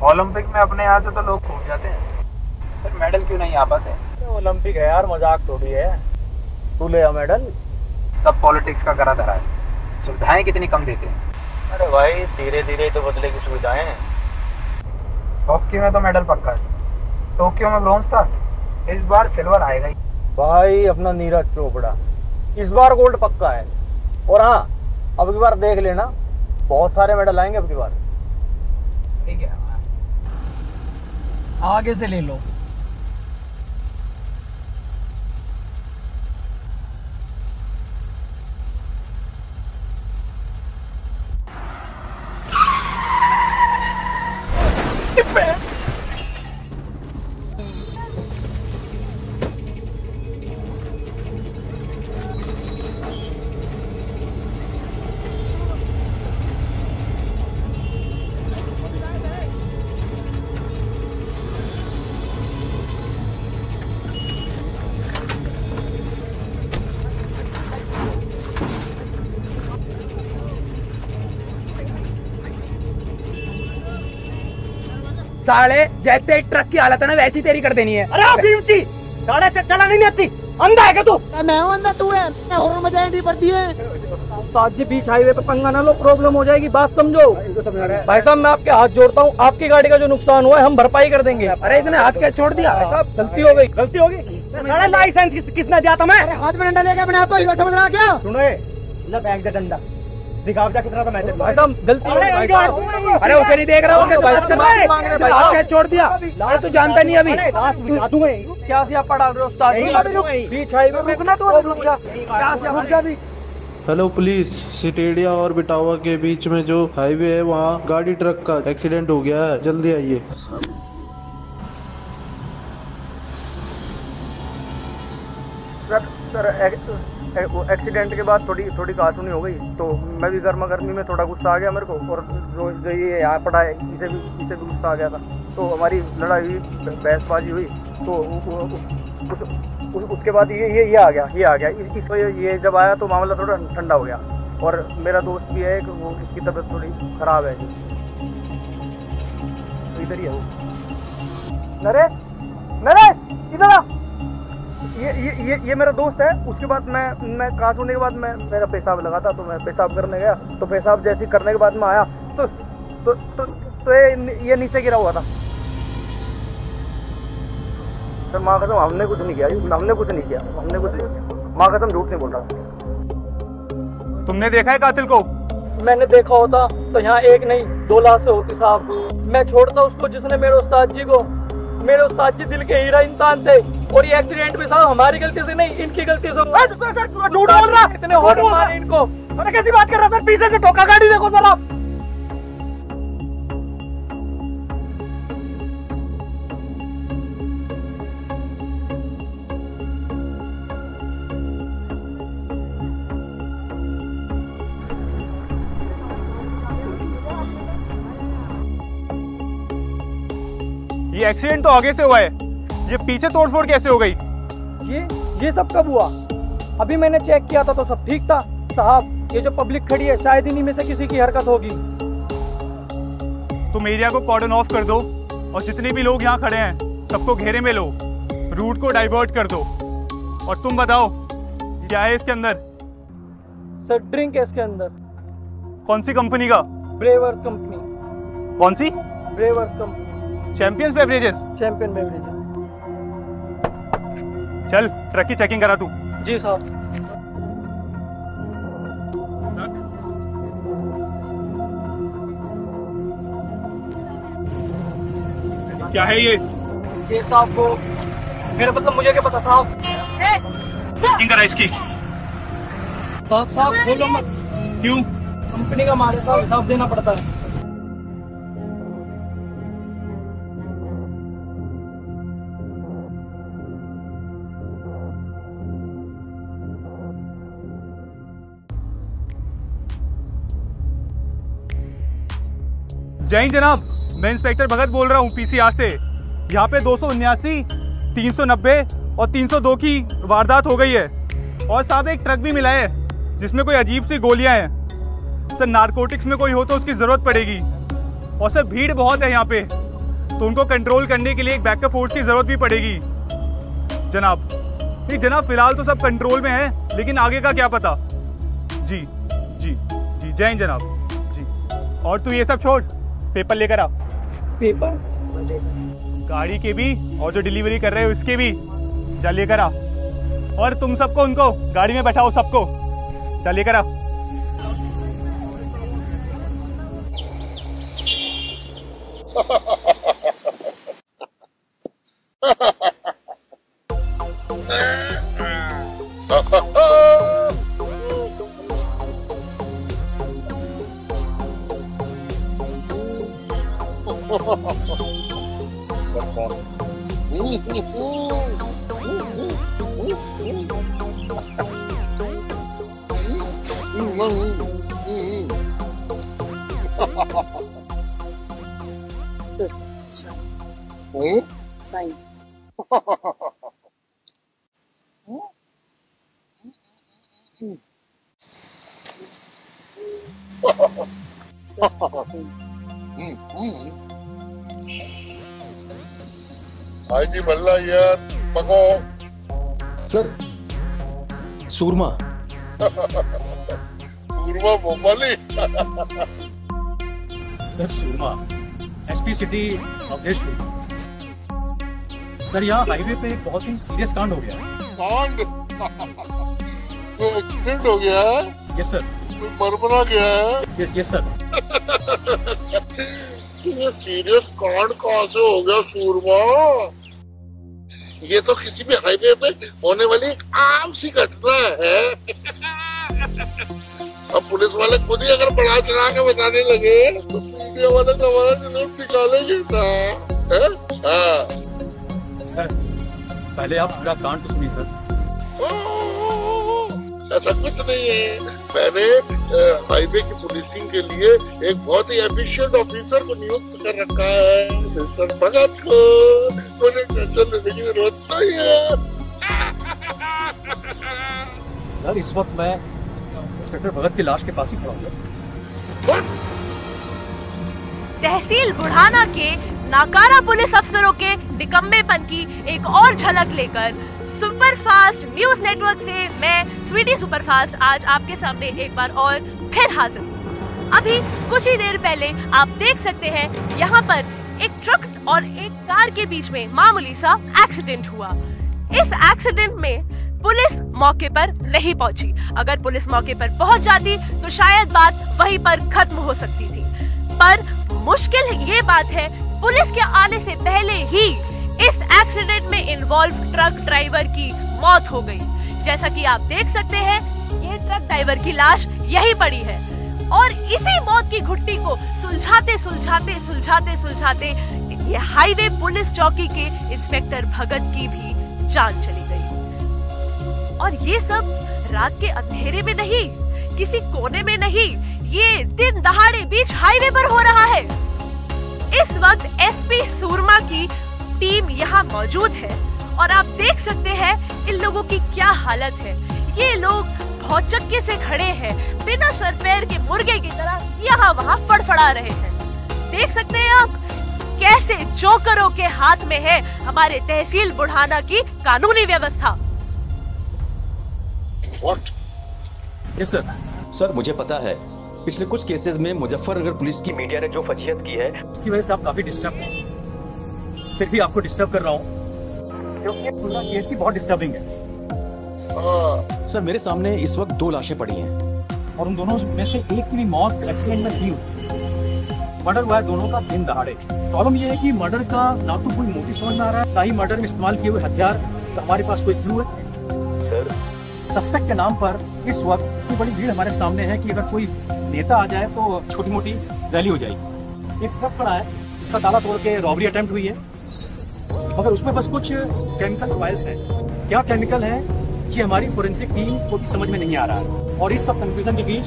Olympic में अपने यहाँ से तो लोग कूद जाते हैं, फिर मेडल क्यों नहीं आ पाते? ओलंपिक है यार, मजाक थोड़ी है। तू ले आ मेडल। सब पॉलिटिक्स का करा धरा है। सुविधाएं कितनी कम देते हैं। अरे भाई धीरे धीरे तो बदलेगी सुविधाएं। हॉकी में तो मेडल पक्का है, टोक्यो में ब्रोंज था, इस बार सिल्वर आएगा ही। भाई अपना नीरज चोपड़ा इस बार गोल्ड पक्का है। और हाँ, अब की बार देख लेना, बहुत सारे मेडल आएंगे अब की बार। ठीक है, आगे से ले लो। साले जैसे ट्रक की हालत है ना वैसी तेरी कर देनी है। अरे साढ़े से चला नहीं आती, अंधा है क्या तू? मैं हूं अंधा, तू है। हॉर्न बजाने नहीं पड़ती है। साथ जी बीच हाईवे पे पंगा ना लो, प्रॉब्लम हो जाएगी, बात समझो। भाई साहब मैं आपके हाथ जोड़ता हूँ, आपकी गाड़ी का जो नुकसान हुआ है हम भरपाई कर देंगे। अरे इसने हाथ क्या छोड़ दिया? गलती हो गई, गलती होगी। लाइसेंस किसने दिया था? मैं हाथ में डंडा लेके अपने आप को हीरो समझ रहा क्या? सुनो, ले बैग दे डंडा, दिखा क्या कितना था मैंने। भाई साहब गलती हो गई। अरे उसे नहीं देख रहा हूँ, हाथ क्या छोड़ दिया? अरे तू जानता नहीं अभी क्या सियापा डाल रहे हो उस्ताद जी? बीच हाईवे पे रुकना तो रुक जा भी। हेलो पुलिस, सिटेडिया और बिटावा के बीच में जो हाईवे है वहाँ गाड़ी ट्रक का एक्सीडेंट हो गया है, जल्दी आइए। सर एक्सीडेंट के बाद थोड़ी कहासुनी हो गई, तो मैं भी गर्मा गर्मी में थोड़ा गुस्सा आ गया मेरे को, और जो ये यहाँ पड़ा है इसे भी गुस्सा आ गया था, तो हमारी लड़ाई हुई, बहसबाजी हुई, तो उसके बाद ये आ गया। इस वजह ये जब आया तो मामला थोड़ा ठंडा हो गया। और मेरा दोस्त भी है, वो इसकी तबीयत थोड़ी खराब है, तो इधर ही है वो। नरेश इधर आ। ये मेरा दोस्त है। उसके बाद मैं कास होने के बाद मेरा पेशाब लगा था, तो मैं पेशाब करने गया, तो पेशाब जैसे करने के बाद में आया तो ये नीचे गिरा हुआ था। सर माँ कसम हमने कुछ नहीं किया, हमने कुछ नहीं किया। माँ कसम झूठ नहीं बोल रहा। तुमने देखा है कातिल को? मैंने देखा होता तो यहाँ एक नहीं 2 लाशें होती साहब। मैं छोड़ता उसको जिसने मेरे उस्ताद जी दिल के हीरा इंसान थे, और ये एक्सीडेंट भी साहब हमारी गलती से नहीं, इनकी गलती से। इतने होड़ मारे इनको। अरे कैसी बात कर रहा सर? पीछे से ठोका गाड़ी, देखो सर आप। ये एक्सीडेंट तो आगे से हुआ है, ये पीछे तोड़फोड़ कैसे हो गई? ये सब कब हुआ? अभी मैंने चेक किया था तो सब ठीक था साहब। ये जो पब्लिक खड़ी है शायद इन्हीं में से किसी की हरकत होगी। तुम एरिया को कॉर्डन ऑफ कर दो, और जितने भी लोग यहाँ खड़े हैं सबको घेरे में लो, रूट को डाइवर्ट कर दो। और तुम बताओ क्या है इसके अंदर? सर ड्रिंक है इसके अंदर। कौन सी कंपनी का? Brewers company. कौन सी? Brewers company. Champions beverages? Champion beverages. चल ट्रक की चेकिंग करा तू। जी साहब। क्या है ये साहब? वो मेरा मतलब मुझे क्या पता साहब। चेकिंग करा इसकी। साहब बोलो मत। क्यों? कंपनी का माल है साहब, हिसाब देना पड़ता है। जय हिंद जनाब, मैं इंस्पेक्टर भगत बोल रहा हूँ पीसीआर से। यहाँ पे 279, 390 और 302 की वारदात हो गई है, और साथ एक ट्रक भी मिला है जिसमें कोई अजीब सी गोलियां हैं। सर नारकोटिक्स में कोई हो तो उसकी जरूरत पड़ेगी, और सर भीड़ बहुत है यहाँ पे, तो उनको कंट्रोल करने के लिए एक बैकअप फोर्स की जरूरत भी पड़ेगी जनाब। नहीं जनाब, फिलहाल तो सब कंट्रोल में है, लेकिन आगे का क्या पता। जी जी जी, जय हिंद जनाब जी। और तू ये सब छोड़, पेपर लेकर आ। पेपर? गाड़ी के भी और जो डिलीवरी कर रहे हो इसके भी जा लेकर आ। और तुम सबको उनको गाड़ी में बैठाओ, सबको जा लेकर आ। Sir, sign. आईजी बल्ला यार पको। Sir Soorma. Soorma Bhopali. Sir Soorma SP city of Deshpur. Sir यहाँ हाईवे पे एक बहुत ही सीरियस कांड हो गया। कांड? तो एक्सीडेंट हो गया है? Yes sir. कोई मरमरा गया है? Yes sir. ये सीरियस कांड कहाँ से हो गया सूरमा? ये तो किसी भी हाईवे पे होने वाली एक आम सी घटना है। अब पुलिस वाले खुद ही अगर बढ़ा चढ़ा के बताने लगे तो मीडिया वाले तो हमारा जुलूस निकालेंगे ना। सर पहले आप पूरा कांड तो सुनिए सर। ऐसा कुछ नहीं है, मैंने हाईवे की पुलिसिंग के लिए एक बहुत ही एफिशिएंट ऑफिसर को नियुक्त कर रखा है, मिस्टर भगत को। मुझे टेंशन लेने की जरूरत नहीं है। सर इस वक्त मैं इंस्पेक्टर भगत की लाश के पास ही खड़ा हूँ। तहसील बुढ़ाना के नाकारा पुलिस अफसरों के निकम्मेपन की एक और झलक लेकर सुपरफास्ट न्यूज नेटवर्क से मैं स्वीटी सुपरफास्ट आज आपके सामने एक बार और फिर हाजिर हूँ। अभी कुछ ही देर पहले आप देख सकते हैं यहाँ पर एक ट्रक और एक कार के बीच में मामूली सा एक्सीडेंट हुआ। इस एक्सीडेंट में पुलिस मौके पर नहीं पहुंची। अगर पुलिस मौके पर पहुंच जाती तो शायद बात वहीं पर खत्म हो सकती थी, पर मुश्किल ये बात है पुलिस के आने से पहले ही इस एक्सीडेंट में इन्वॉल्व ट्रक ड्राइवर की मौत हो गई। जैसा कि आप देख सकते हैं ये ट्रक ड्राइवर की लाश यही पड़ी है और इसी मौत की घुट्टी को सुलझाते ये हाईवे पुलिस चौकी के इंस्पेक्टर भगत की भी जान चली गई। और ये सब रात के अंधेरे में नहीं, किसी कोने में नहीं, ये दिन दहाड़े बीच हाईवे पर हो रहा है। इस वक्त एसपी सूरमा की टीम यहाँ मौजूद है और आप देख सकते हैं इन लोगों की क्या हालत है। ये लोग भौचक्के से खड़े हैं, बिना सर पैर के मुर्गे की तरह यहाँ वहाँ फड़फड़ा रहे हैं। देख सकते हैं आप कैसे जोकरों के हाथ में है हमारे तहसील बुढ़ाना की कानूनी व्यवस्था। Yes sir. सर मुझे पता है पिछले कुछ केसेस में मुजफ्फरनगर पुलिस की मीडिया ने जो फजीहत की है उसकी वजह से आप काफी डिस्टर्ब हैं। फिर भी आपको डिस्टर्ब कर रहा हूँ क्योंकि पूरा केस ही बहुत डिस्टर्बिंग है। सर मेरे सामने इस वक्त 2 लाशें पड़ी हैं और उन दोनों में से एक की भी मौत एक्सीडेंट में हुई है। मर्डर हुआ है दोनों का दिन दहाड़े। प्रॉब्लम ये है कि मर्डर का ना तो कोई मोटिव समझ में आ रहा है, ना ही मर्डर में इस्तेमाल किए हुए हथियार का हमारे पास कोई क्लू है। सर सस्पेक्ट के नाम पर इस वक्त इतनी बड़ी भीड़ हमारे सामने है कि अगर कोई नेता आ जाए तो छोटी मोटी रैली हो जाएगी। एक ट्रक पड़ा है जिसका ताला तोड़ के रॉबरी अटेम्प्ट हुई है, मगर उसमें बस कुछ केमिकल ऑयल्स हैं। क्या केमिकल है ये हमारी फोरेंसिक टीम को भी समझ में नहीं आ रहा है। और इस सब कंफ्यूजन के बीच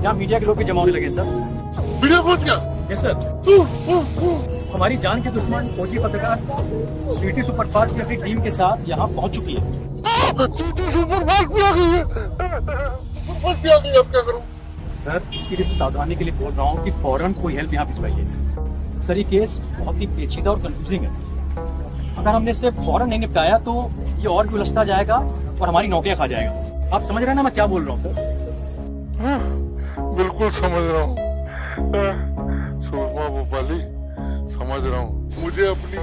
यहाँ मीडिया के लोग भी जमा होने लगे सर। वीडियो पहुंच गया? Yes sir. हमारी जान के दुश्मन फौजी पत्रकार स्वीटी सुपरफास्ट की अपनी टीम के साथ यहाँ पहुँच चुकी है। स्वीटी सुपरफास्ट भी आ गई है? सुपरफास्ट भी आ गई है, अब क्या करूँ? सर इसीलिए तो सावधानी के लिए बोल रहा हूँ कि फौरन कोई हेल्प यहाँ भिजवाइए। सर ये केस बहुत ही पेचीदा और कंफ्यूजिंग है। अगर हमने इसे फौरन नहीं निपटाया तो ये और भी उलझता जाएगा और हमारी नौकरियां खा जाएगा। आप समझ रहे हैं ना मैं क्या बोल रहा हूँ सर? हाँ, बिल्कुल समझ रहा हूँ सुषमा भोपाली, समझ रहा हूँ। मुझे अपनी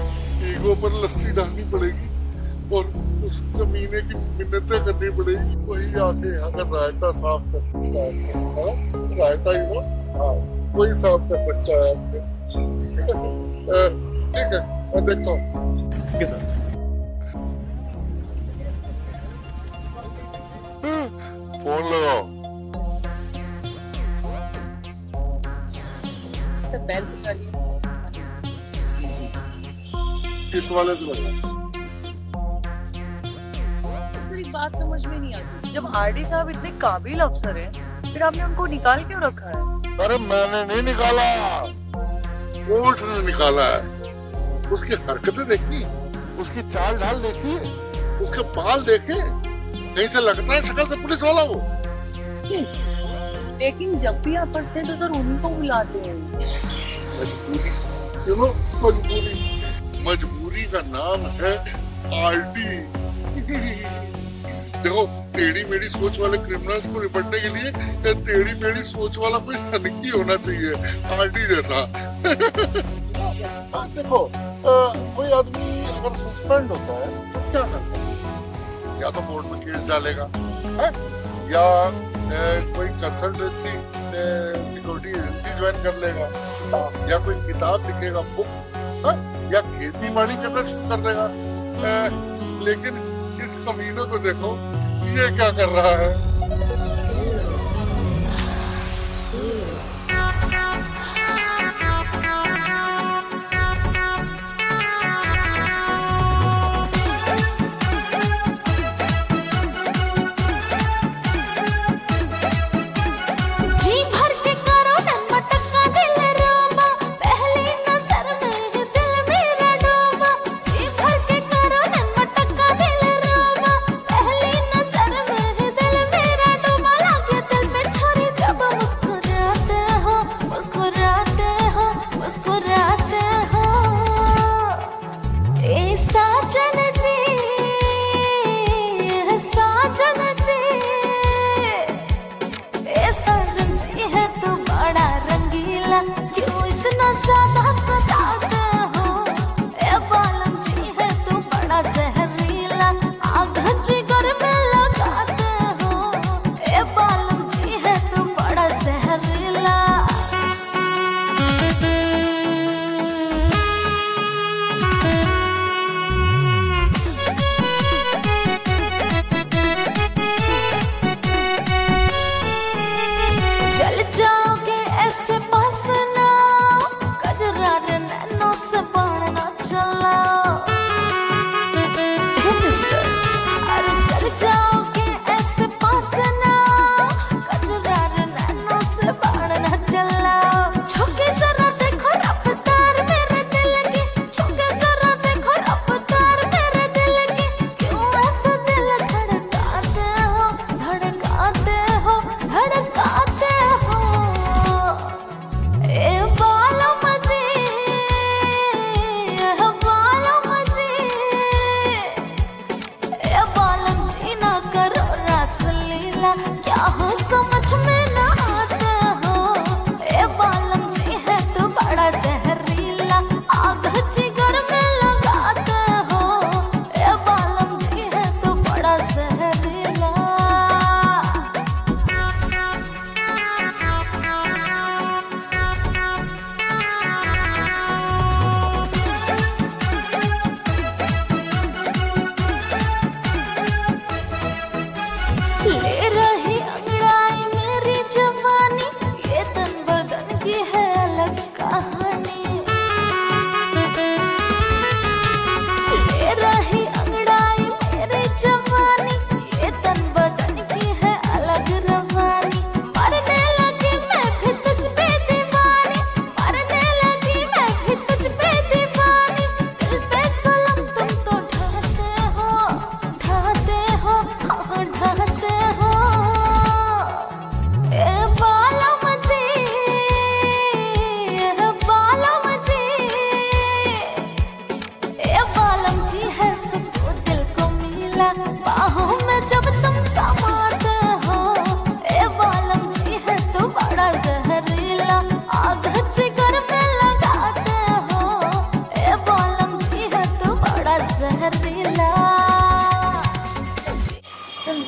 ईगो पर लस्सी डालनी पड़ेगी और उस कमीने की मिन्नतें करनी पड़ेगी, वही आके यहाँ का रायता साफ कर सकता है। रायता ही वो, हाँ वही साफ कर सकता है आपके। ठीक है, मैं देखता हूँ। ठीक है सर। फोन लगाओ। सर बैल बुझा लिया। किस वाले से लगा? सर एक बात समझ में नहीं आती, जब आरडी साहब इतने काबिल अफसर हैं, फिर आपने उनको निकाल क्यों रखा है? अरे मैंने नहीं निकाला, कोर्ट ने निकाला है। उसकी हरकतें देखी, उसकी चाल ढाल देखी, उसके बाल देखे, कहीं से लगता है शक्ल से पुलिस वाला वो। लेकिन जब भी आप फंसते हैं तो सर उन्हीं को बुलाते हैं। मजबूरी, क्यों मजबूरी? मजबूरी का नाम है आरडी। देखो, टेढ़ी मेढ़ी सोच वाले क्रिमिनल्स को निपटने के लिए टेढ़ी मेढ़ी सोच वाला कोई सनकी होना चाहिए, आरडी जैसा। देखो, कोई आदमी अगर सस्पेंड होता है तो क्या करता है? या तो कोर्ट में केस डालेगा है? या कोई कंसल्टेंसी सिक्योरिटी एजेंसी ज्वाइन कर लेगा, या कोई किताब लिखेगा, बुक है? या खेती बाड़ी करना शुरू कर देगा। लेकिन इस कमीने को देखो, ये क्या कर रहा है? पहली नजर में दिल मेरा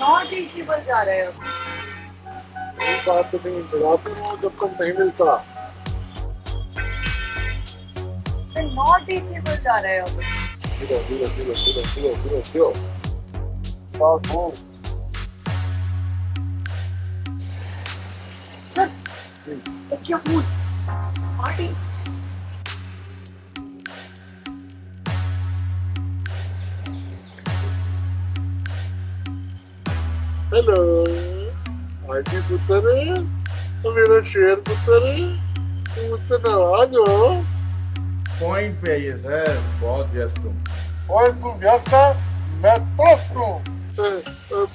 नॉट रीचेबल जा रहे हो। ये बात तो नहीं मिलाते हो जब तक नहीं मिलता। नॉट रीचेबल जा रहे हो। सर क्या फूल पार्टी। हेलो आंटी पुत्र है, मेरा शेर पुत्र है, मुझसे नाराज हो? पॉइंट पे आइए सर, बहुत व्यस्त हूँ। पॉइंट तू व्यस्त है, मैं त्रस्त हूँ।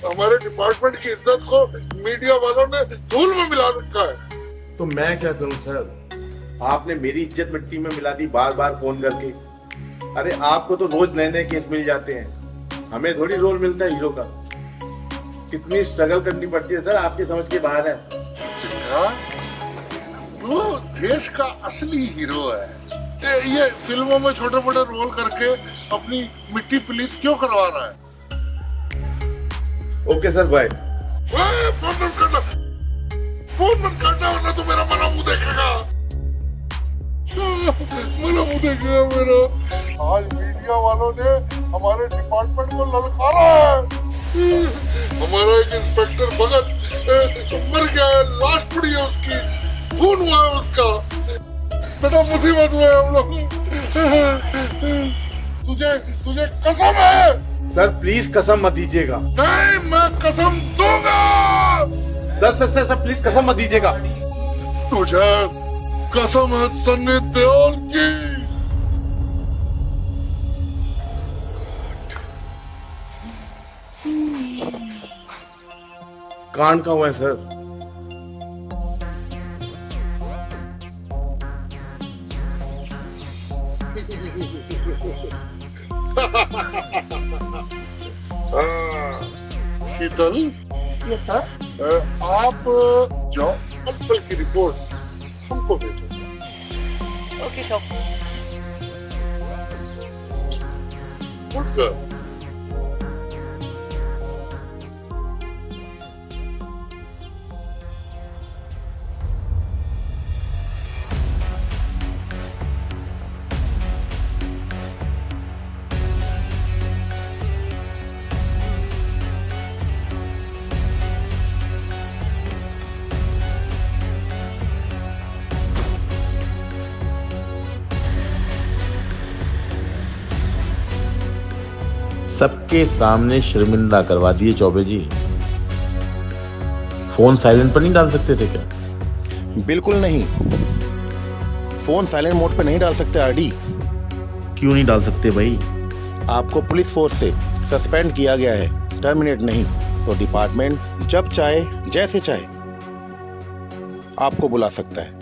हमारे डिपार्टमेंट की इज्जत को मीडिया वालों ने धूल में मिला रखा है। तो मैं क्या करूँ सर, आपने मेरी इज्जत मिट्टी में मिला दी बार बार फोन करके। अरे आपको तो रोज नए नए केस मिल जाते हैं, हमें थोड़ी रोल मिलता है हीरो का। कितनी स्ट्रगल करनी पड़ती है सर, आपकी समझ के बाहर है। तू देश का असली हीरो है, ये फिल्मों में छोटे मोटे रोल करके अपनी मिट्टी पलीत क्यों करवा रहा है? Okay sir, bye. फोन मत करना, फोन मत करना वरना तो मेरा मना मुंह देखेगा। मना मुंह देखेगा मेरा। आज मीडिया वालों ने हमारे डिपार्टमेंट को ललकारा है। हमारा एक इंस्पेक्टर भगत मर गया है, लाश पड़ी है उसकी, खून हुआ है उसका। बेटा मुसीबत में हम लोग। तुझे कसम है? सर प्लीज कसम मत दीजिएगा। नहीं, मैं कसम दूंगा। सर प्लीज कसम मत दीजिएगा। तुझे कसम है सन्नी देओल की। कांड का हुआ है सर। शीतल, यस सर। आप जाओ, पल की रिपोर्ट हमको भेजो। Okay sir. Good girl. सबके सामने शर्मिंदा करवा दिए चौबे जी। फोन साइलेंट पर नहीं डाल सकते थे क्या? बिल्कुल नहीं, फोन साइलेंट मोड पे नहीं डाल सकते आरडी। क्यों नहीं डाल सकते भाई? आपको पुलिस फोर्स से सस्पेंड किया गया है, टर्मिनेट नहीं। तो डिपार्टमेंट जब चाहे जैसे चाहे आपको बुला सकता है।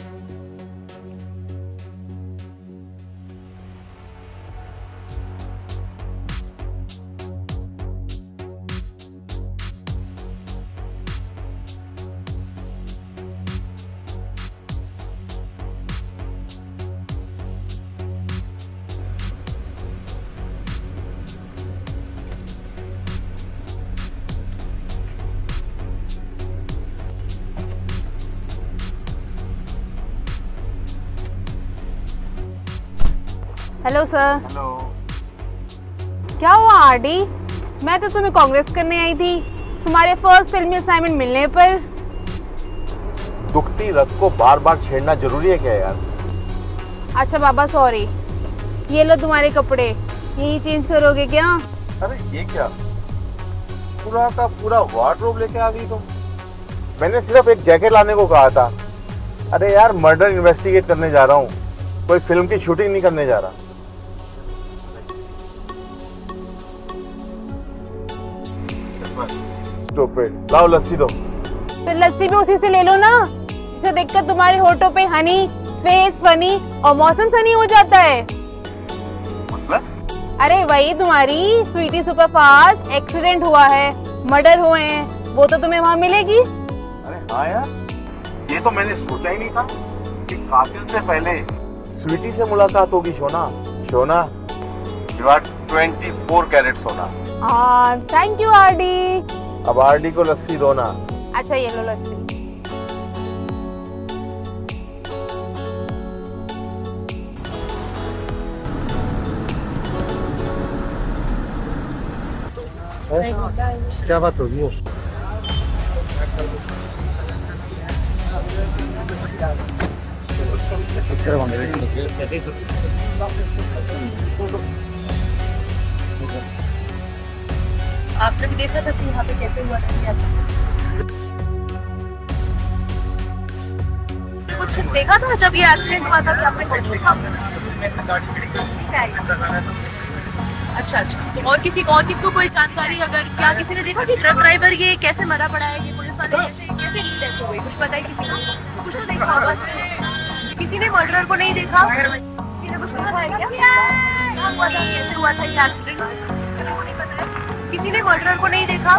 Hello sir. हेलो। क्या हुआ आरडी? मैं तो तुम्हें कांग्रेस करने आई थी तुम्हारे फर्स्ट फिल्मी असाइनमेंट मिलने पर। दुखती रथ को बार बार छेड़ना जरूरी है क्या यार? अच्छा बाबा सॉरी, ये लो तुम्हारे कपड़े, यही चेंज करोगे क्या? अरे ये क्या, पूरा का पूरा वार्डरोब लेके आ गई तुम। मैंने सिर्फ एक जैकेट लाने को कहा था। अरे यार मर्डर इन्वेस्टिगेट करने जा रहा हूँ, कोई फिल्म की शूटिंग नहीं करने जा रहा। लाओ लस्सी दो। तो लस्सी भी उसी से ले लो ना, जिसे देखकर तुम्हारे होठों पे हनी, फेस फनी और मौसम सनी हो जाता है। मतलब? अरे वही तुम्हारी स्वीटी सुपरफास्ट एक्सीडेंट हुआ है, मर्डर हुए हैं, वो तो तुम्हें वहाँ मिलेगी। अरे हाँ यार, ये तो मैंने सोचा ही नहीं था कि कातिल से पहले स्वीटी से मुलाकात होगी। सोना सोना, यू आर 24 कैरेट सोना। Thank you RD. अब आरडी को लस्सी दो ना। अच्छा ये लो लस्सी। क्या बात होगी? आपने भी देखा था कि यहाँ पे कैसे हुआ था? कुछ देखा था जब ये एक्सीडेंट हुआ था कि आपने कुछ देखा? अच्छा अच्छा, तो और किसी को कोई जानकारी, अगर क्या किसी ने देखा कि ट्रक ड्राइवर ये कैसे मरा पड़ा है, ये पुलिस वाले कैसे डेथ हो गई, कुछ पता है किसी को? कुछ तो देखा होगा किसी ने, मर्डरर को नहीं देखा? किसी ने कुछ पता है क्या हुआ था, कैसे हुआ था ये एक्सीडेंट? किसी ने मर्डरर को नहीं देखा?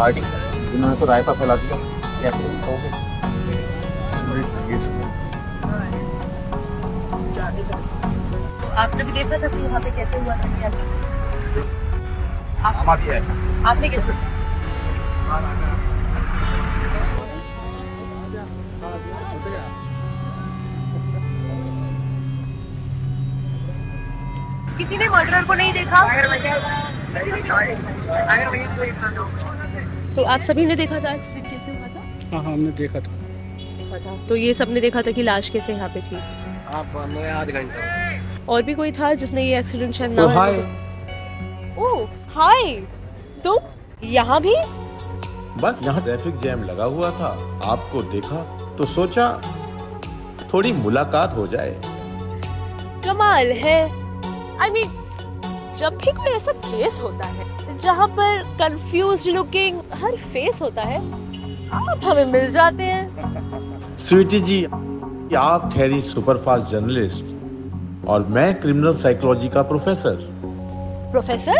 आरडी, इन्होंने तो रायता फैला दिया। आपने भी देखा था कि यहाँ पे कैसे हुआ था? आपने कैसे? किसी ने मर्डरर को नहीं देखा? तो आप सभी ने देखा था एक्सीडेंट कैसे हुआ था? हाँ हमने देखा था। तो ये सबने देखा था कि लाश कैसे यहाँ पे थी? आध घंटा। और भी कोई था जिसने ये एक्सीडेंट शायद तो ना? हाय। ओह हाय, तुम यहाँ भी? बस यहाँ ट्रैफिक जैम लगा हुआ था, आपको देखा तो सोचा थोड़ी मुलाकात हो जाए। कमाल है। I mean, जब भी कोई ऐसा केस होता है जहाँ पर कंफ्यूज्ड लुकिंग हर फेस होता है, आप हमें मिल जाते हैं। स्वीटी जी, आप ठहरी सुपरफास्ट जर्नलिस्ट और मैं क्रिमिनल साइकोलॉजी का प्रोफेसर। प्रोफेसर?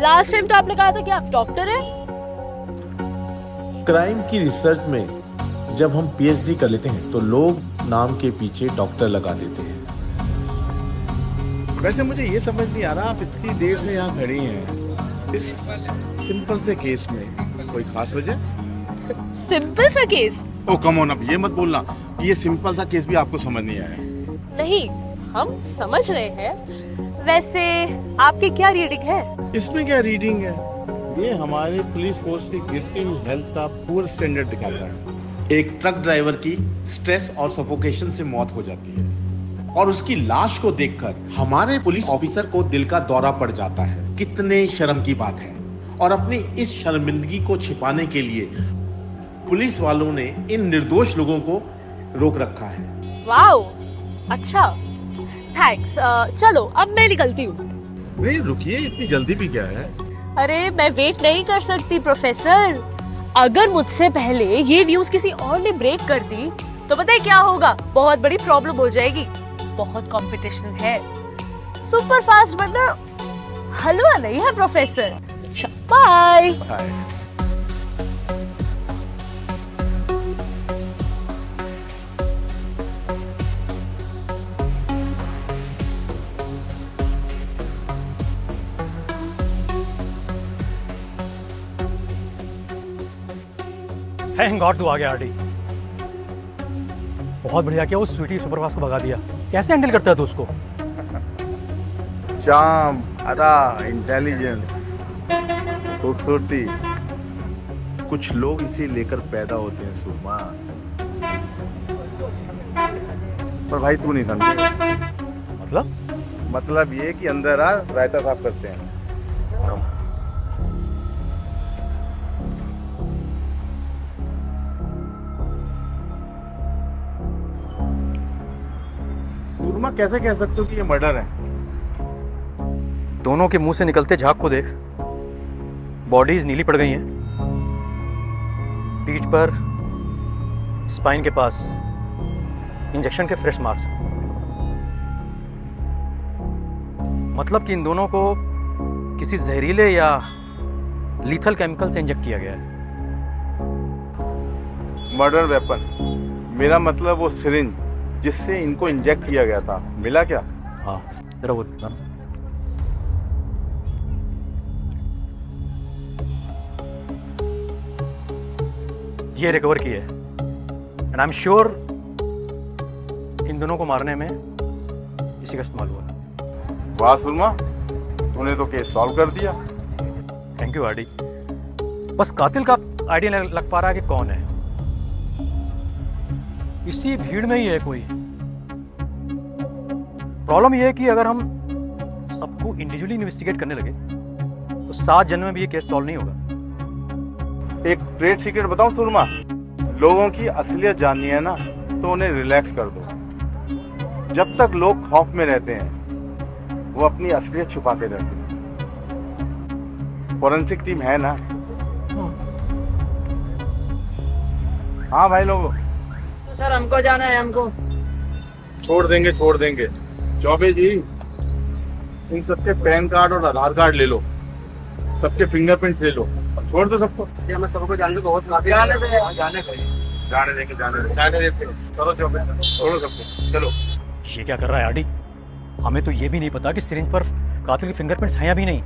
लास्ट टाइम तो आपने कहा था कि आप डॉक्टर हैं। क्राइम की रिसर्च में जब हम पीएचडी कर लेते हैं तो लोग नाम के पीछे डॉक्टर लगा देते हैं। वैसे मुझे ये समझ नहीं आ रहा, आप इतनी देर से यहाँ खड़ी हैं इस सिंपल से केस में, कोई खास वजह? सिंपल सा केस? ओ कम ऑन, अब ये मत बोलना कि ये सिंपल सा केस भी आपको समझ नहीं आया। नहीं, हम समझ रहे हैं। वैसे आपकी क्या रीडिंग है? इसमें क्या रीडिंग है, ये हमारे पुलिस फोर्स की गिरती हुई हेल्थ का पूरा स्टैंडर्ड दिखाता है। एक ट्रक ड्राइवर की स्ट्रेस और सफोकेशन से मौत हो जाती है और उसकी लाश को देखकर हमारे पुलिस ऑफिसर को दिल का दौरा पड़ जाता है। कितने शर्म की बात है। और अपनी इस शर्मिंदगी को छिपाने के लिए पुलिस वालों ने इन निर्दोष लोगों को रोक रखा है। वाओ, अच्छा, थैंक्स। चलो अब मैं निकलती हूँ। नहीं रुकिए, इतनी जल्दी भी क्या है? अरे मैं वेट नहीं कर सकती प्रोफेसर। अगर मुझसे पहले ये न्यूज़ किसी और ने ब्रेक कर दी तो पता है क्या होगा? बहुत बड़ी प्रॉब्लम हो जाएगी। बहुत कंपटीशन है। सुपर फास्ट बनना हलवा नहीं है प्रोफेसर। अच्छा, बाय। थैंक गॉड तू आ गया आरडी। बहुत बढ़िया किया, उस स्वीटी सुपरफास्ट को भगा दिया। कैसे हैंडल करता है तू उसको? चार्म, अदा, इंटेलिजेंस, खूबसूरती, कुछ लोग इसे लेकर पैदा होते हैं सुरमा, पर भाई तू नहीं समझे। मतलब ये कि अंदर आ, रायता साफ करते हैं। सुरमा कैसे कह सकते हो कि ये मर्डर है? दोनों के मुंह से निकलते झाग को देख। बॉडीज नीली पड़ गई हैं, पीठ पर, स्पाइन के पास इंजेक्शन के फ्रेश मार्क्स। मतलब कि इन दोनों को किसी जहरीले या लीथल केमिकल से इंजेक्ट किया गया है। मर्डर वेपन, मेरा मतलब वो सिरिंज जिससे इनको इंजेक्ट किया गया था, मिला क्या? हाँ, जरा वो ये रिकवर की है and I am sure in दोनों को मारने में इसी का इस्तेमाल हुआ। वाह सुरमा, तूने तो केस सॉल्व कर दिया। Thank you RD. बस कातिल का आइडिया लग पा रहा है कि कौन है। इसी भीड़ में ही है कोई। प्रॉब्लम यह है कि अगर हम सबको इंडिविजुअली इन्वेस्टिगेट करने लगे तो 7 जन्म में भी ये केस सॉल्व नहीं होगा। एक ट्रेड सीक्रेट बताऊं सुरमा, लोगों की असलियत जाननी है ना तो उन्हें रिलैक्स कर दो। जब तक लोग खौफ में रहते हैं वो अपनी असलियत छुपाते रहते हैं। फोरेंसिक टीम है ना। हाँ भाई लोगों, तो सर हमको जाना है, हमको छोड़ देंगे। चौबे जी, इन सबके पैन कार्ड और आधार कार्ड ले लो, सबके फिंगरप्रिंट्स ले लो, छोड़ दो सबको। हमें सबको जानने को बहुत काफी जाने देते चलो चौबे, छोड़ो सबको, चलो। ये क्या कर रहा है आरडी? हमें तो ये भी नहीं पता कि सिरिंज पर कातिल के फिंगरप्रिंट्स हैं या भी नहीं।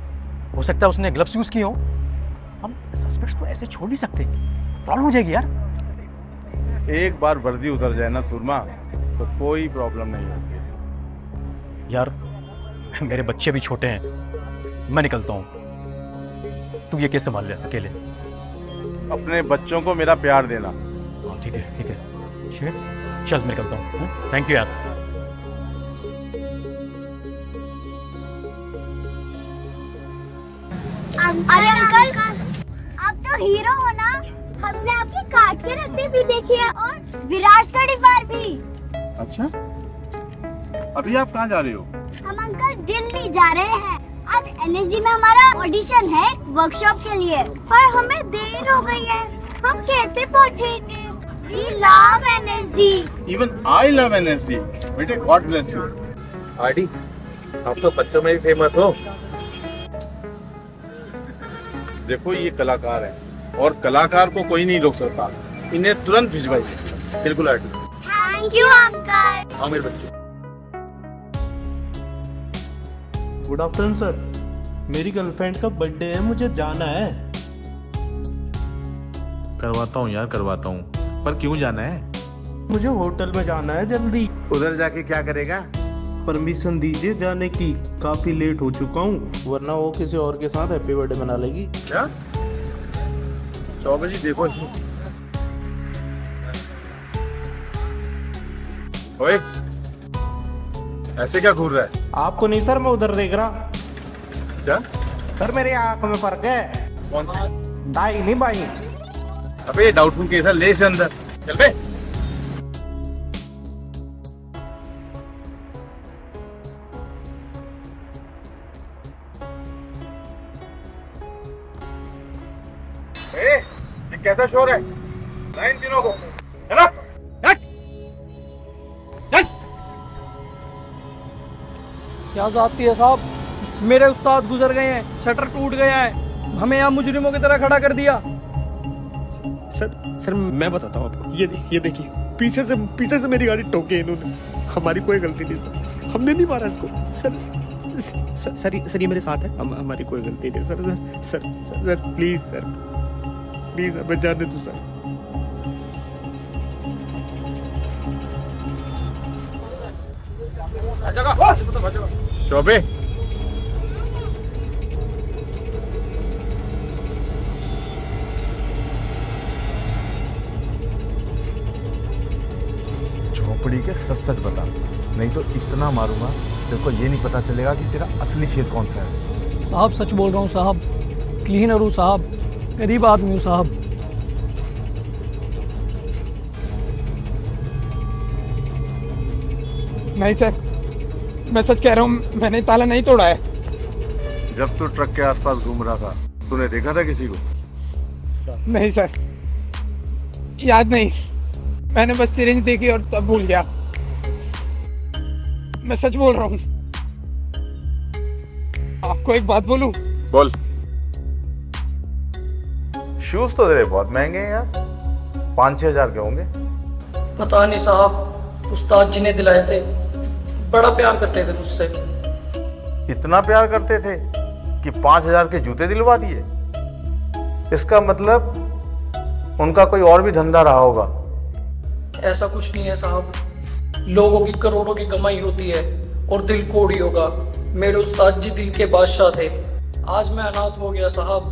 हो सकता है उसने ग्लव्स यूज किए हो। हम सस्पेक्ट्स को ऐसे छोड़ नहीं सकते, प्रॉब्लम हो जाएगी यार। एक बार वर्दी उतर जाए ना सुरमा तो कोई प्रॉब्लम नहीं होती यार। मेरे बच्चे भी छोटे हैं, मैं निकलता हूँ। तू ये केस संभाल ले अकेले। अपने बच्चों को मेरा प्यार देना। हाँ ठीक है चल, मैं निकलता हूँ। थैंक यू यार। अरे अंकल, आप तो हीरो हो ना। हमने आपकी काट के रखते भी देखी है और विराट तड़ी बार भी। अच्छा, अभी आप कहाँ जा रहे हो? हम अंकल दिल्ली जा रहे हैं। आज एनएसडी में हमारा ऑडिशन है वर्कशॉप के लिए, पर हमें देर हो गई है। हम कैसे पहुँचेंगे? We love NSD. Even I love NSD. बेटे, God bless you. आरडी, आप तो बच्चों में भी फेमस हो। देखो ये कलाकार है और कलाकार को कोई नहीं रोक सकता। इन्हें तुरंत भिजवाइए। बिल्कुल आरडी। Thank you uncle. हाँ मेरे बच्चे। गुड आफ्टरनून सर, मेरी गर्लफ्रेंड का बर्थडे है, मुझे जाना है। करवाता हूँ यार, करवाता हूँ, पर क्यों जाना है? मुझे होटल में जाना है जल्दी। उधर जाके क्या करेगा? परमिशन दीजिए जाने की, काफी लेट हो चुका हूँ, वरना वो किसी और के साथ हैप्पी बर्थडे मना लेगी। क्या? चौबे जी देखो, ओए ऐसे क्या घूर रहा है? आपको नहीं सर, मैं उधर देख रहा। क्या सर, मेरी आंख में फर्क है। कौन सा? दाई नहीं बाई। अबे डाउटफुल केस है, ले इसे अंदर। चल बे। ये कैसा शोर है? लाइन तीनों को। चलो। क्या जाती है साहब, मेरे उस्ताद गुजर गए हैं, शटर टूट गया है, हमें यहाँ मुजरिमों की तरह खड़ा कर दिया। सर मैं बताता हूँ आपको। ये देखिए, पीछे से मेरी गाड़ी ठोकी है इन्होंने। हमारी कोई गलती नहीं सर, हमने नहीं मारा इसको। सर ये मेरे साथ है, हमारी कोई गलती नहीं सर। प्लीज हमें जाने दो सर। चौबे, झोपड़ी के सच बता, नहीं तो इतना मारूंगा तेरे को ये नहीं पता चलेगा कि तेरा असली शेर कौन सा है। साहब सच बोल रहा हूँ साहब, क्लीनर हूँ साहब, गरीब आदमी हूँ साहब। नहीं सर, मैं सच कह रहा हूँ, मैंने ताला नहीं तोड़ा है। जब तू ट्रक के आसपास घूम रहा था तूने देखा था किसी को? नहीं सर, याद नहीं, मैंने बस सिरिंज देखी और सब भूल गया। मैं सच बोल रहा हूँ। आपको एक बात बोलूं? बोल। शूज तो तेरे बहुत महंगे हैं यार, 5-6 हजार के होंगे। पता नहीं साहब, उस्ताद जी ने दिलाए थे, बड़ा प्यार करते थे मुझसे। इतना प्यार करते थे कि 5 हजार के जूते दिलवा दिए। इसका मतलब उनका कोई और भी धंधा रहा होगा। ऐसा कुछ नहीं है साहब, लोगों की करोड़ों की कमाई होती है और दिल कोड़ी होगा। मेरे उस्ताद जी दिल के बादशाह थे, आज मैं अनाथ हो गया साहब।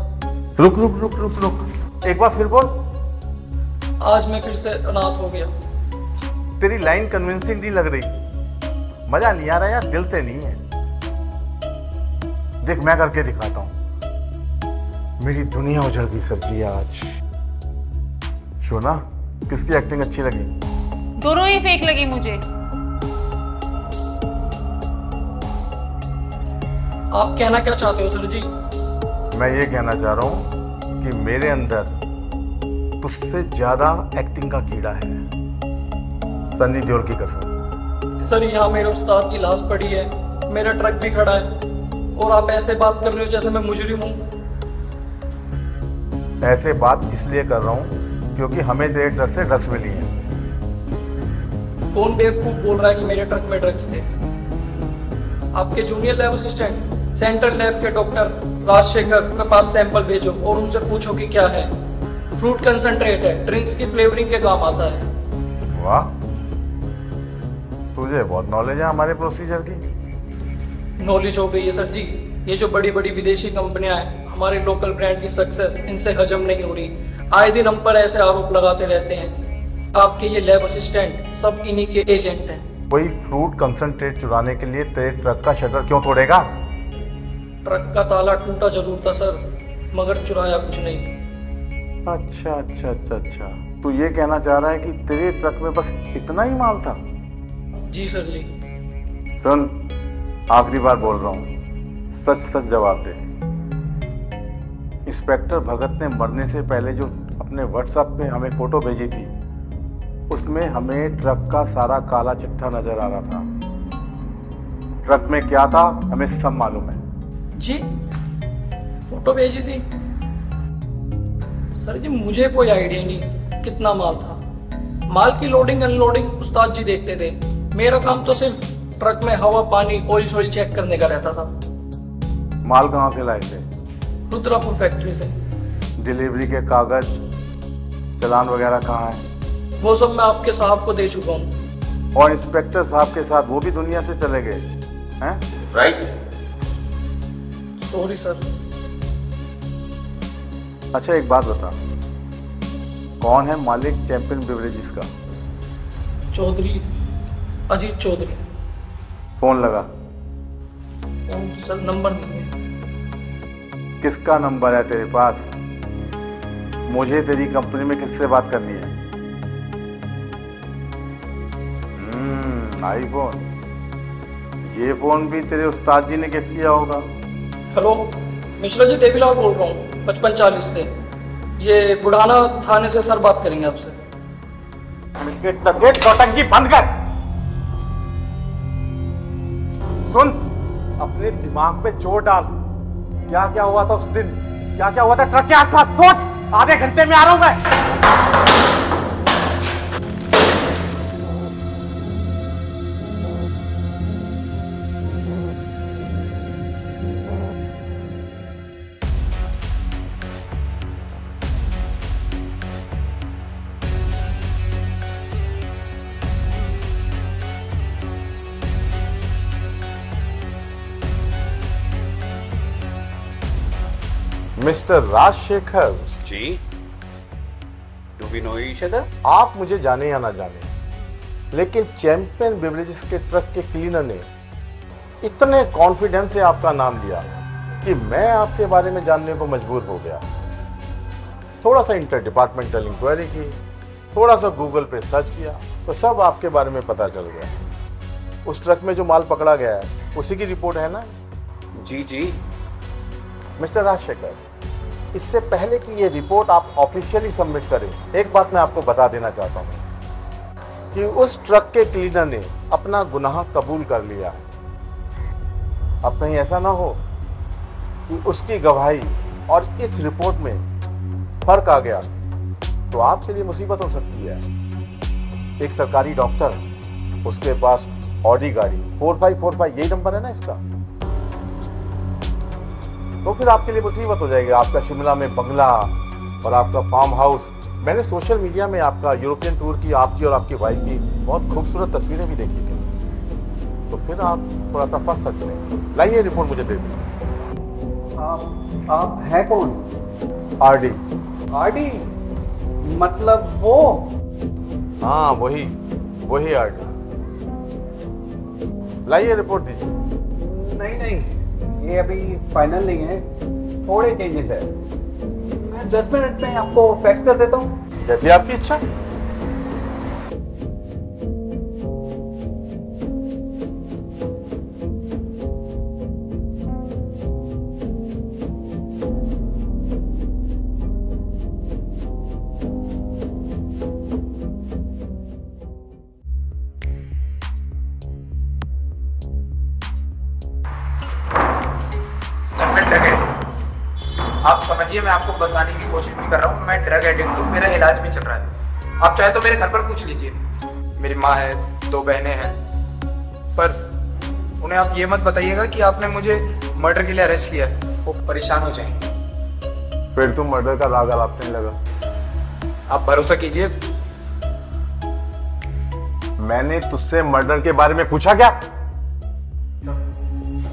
रुक रुक रुक रुक रुक, एक बार फिर बोल। आज मैं फिर से अनाथ हो गया। तेरी लाइन कन्विंसिंग नहीं लग रही, मजा नहीं आ रहा यार, दिल से नहीं है। देख मैं करके दिखाता हूँ। मेरी दुनिया उजड़ गई सर जी आज। शोना, किसकी एक्टिंग अच्छी लगी? दोनों ही फेक लगी मुझे। आप कहना क्या चाहते हो सर जी? मैं ये कहना चाह रहा हूँ कि मेरे अंदर तुझसे ज्यादा एक्टिंग का कीड़ा है, सनी देओल की कसम। सर यहाँ मेरे उस्ताद की लाश पड़ी है, मेरा ट्रक भी खड़ा है और आप ऐसे बात कर रहे हो जैसे मैं मुजरिम हूँ। ऐसे बात इसलिए कर रहा हूँ क्योंकि हमें तेरे ट्रक से ड्रग्स मिली है। कौन बेवकूफ बोल रहा है कि मेरे ट्रक में ड्रग्स थे? आपके junior lab assistant central lab के डॉक्टर राजशेखर के पास सैंपल भेजो और उनसे पूछो कि क्या है। फ्रूट कंसंट्रेट है, ड्रिंक्स की फ्लेवरिंग के काम आता है। वाह, तुझे बहुत नॉलेज है हमारे प्रोसीजर की। नॉलेज हो गई है सर जी। ये जो बड़ी बड़ी विदेशी कंपनियां हैं, हमारे लोकल ब्रांड की सक्सेस इनसे हजम नहीं हो रही। आए दिन हम पर ऐसे आरोप लगाते रहते हैं। आपके ये लैब असिस्टेंट सब इन्हीं के एजेंट हैं। कोई फ्रूट कंसंट्रेट चुराने के लिए तेरे ट्रक का शटर क्यों तोड़ेगा? ट्रक का ताला टूटा जरूर था सर, मगर चुराया कुछ नहीं। अच्छा अच्छा अच्छा अच्छा, तू ये कहना चाह रहा है कि तेरे ट्रक में बस इतना ही माल था? जी सर जी। सुन, आखिरी बार बोल रहा हूँ, सच सच जवाब दे। इंस्पेक्टर भगत ने मरने से पहले जो अपने व्हाट्सएप पे हमें फोटो भेजी थी, उसमें हमें ट्रक का सारा काला चिट्ठा नजर आ रहा था। ट्रक में क्या था हमें सब मालूम है। जी, फोटो भेजी थी? सर जी मुझे कोई आइडिया नहीं कितना माल था। माल की लोडिंग अनलोडिंग उस्ताद जी देखते थे, मेरा काम तो सिर्फ ट्रक में हवा पानी ऑयल शोइल चेक करने का रहता था। माल कहाँ से लाए थे? रुद्रापुर फैक्ट्री से। डिलीवरी के कागज चालान वगैरह कहाँ है? वो सब मैं आपके साहब को दे चुका हूँ। और इंस्पेक्टर साहब के साथ वो भी दुनिया से चले गए हैं? राइट। Sorry sir. अच्छा एक बात बता, कौन है मालिक चैंपियन बेवरेजेस का? चौधरी अजीत चौधरी। फोन लगा। सर नंबर नहीं है। किसका नंबर है तेरे पास? मुझे तेरी कंपनी में किससे बात करनी है? आईफोन। ये फोन भी तेरे उस्ताद जी ने गिफ्ट किया होगा। हेलो, मिश्रा जी देवीलाल बोल रहा हूँ 5540 से। ये बुढ़ाना थाने से सर बात करेंगे आपसे। नौटंकी बंद कर। सुन, अपने दिमाग पे जोर डाल। क्या क्या हुआ था उस दिन, क्या क्या हुआ था ट्रक के आसपास, सोच। आधे घंटे में आ रहा हूं मैं। Mister Rajshekhar ji, do we know each other? आप मुझे जाने या ना जाने, लेकिन चैंपियन बेवरेजेस के ट्रक के क्लीनर ने इतने कॉन्फिडेंस से आपका नाम लिया कि मैं आपके बारे में जानने को मजबूर हो गया। थोड़ा सा इंटर डिपार्टमेंटल इंक्वायरी की, थोड़ा सा गूगल पे सर्च किया तो सब आपके बारे में पता चल गया। उस ट्रक में जो माल पकड़ा गया है उसी की रिपोर्ट है ना? जी जी। मिस्टर राजशेखर, इससे पहले कि ये रिपोर्ट आप ऑफिशियली सबमिट करें, एक बात मैं आपको बता देना चाहता हूं कि उस ट्रक के क्लीनर ने अपना गुनाह कबूल कर लिया है। अब कहीं ऐसा ना हो कि उसकी गवाही और इस रिपोर्ट में फर्क आ गया तो आपके लिए मुसीबत हो सकती है। एक सरकारी डॉक्टर, उसके पास ऑडी गाड़ी 4545, यही नंबर है ना इसका, तो फिर आपके लिए मुसीबत हो जाएगी। आपका शिमला में बंगला और आपका फार्म हाउस मैंने सोशल मीडिया में आपका यूरोपियन टूर की, आपकी और आपकी वाइफ की बहुत खूबसूरत तस्वीरें भी देखी थी, तो फिर आप थोड़ा सा फंस सकते हैं। लाइए रिपोर्ट मुझे दे दीजिए। आप है कौन? आरडी। आरडी मतलब वो? हाँ वही आरडी। लाइए रिपोर्ट दीजिए। नहीं, ये अभी फाइनल नहीं है, थोड़े चेंजेस है। मैं 10 मिनट में आपको फैक्स कर देता हूँ। जैसी आपकी इच्छा। आप समझिए, मैं आपको बताने की कोशिश भी कर रहा हूँ, मैं ड्रग एडिक्ट हूँ, मेरा इलाज भी चल रहा है। आप चाहे तो मेरे घर पर पूछ लीजिए। मेरी माँ है, 2 बहनें हैं, पर उन्हें आप ये मत बताइएगा कि आपने मुझे मर्डर के लिए अरेस्ट किया है, वो परेशान हो जाएंगे। फिर तुम मर्डर का राग अलापने लगा। आप भरोसा कीजिए। मैंने तुझसे मर्डर के बारे में पूछा क्या?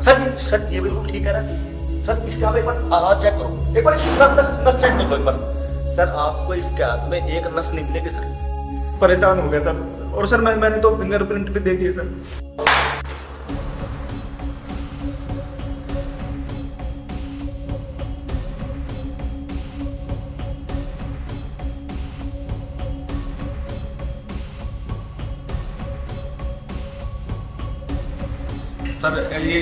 सर ये बिल्कुल ठीक है ना सर? इसके आप एक बार आवाज चेक करो, एक बार इसकी नस चेक कर लो एक बार। सर आपको इसके हाथ में एक नस नहीं मिलेगी सर। परेशान हो गया सर, और सर मैंने तो फिंगरप्रिंट भी दे दिए सर। सर ये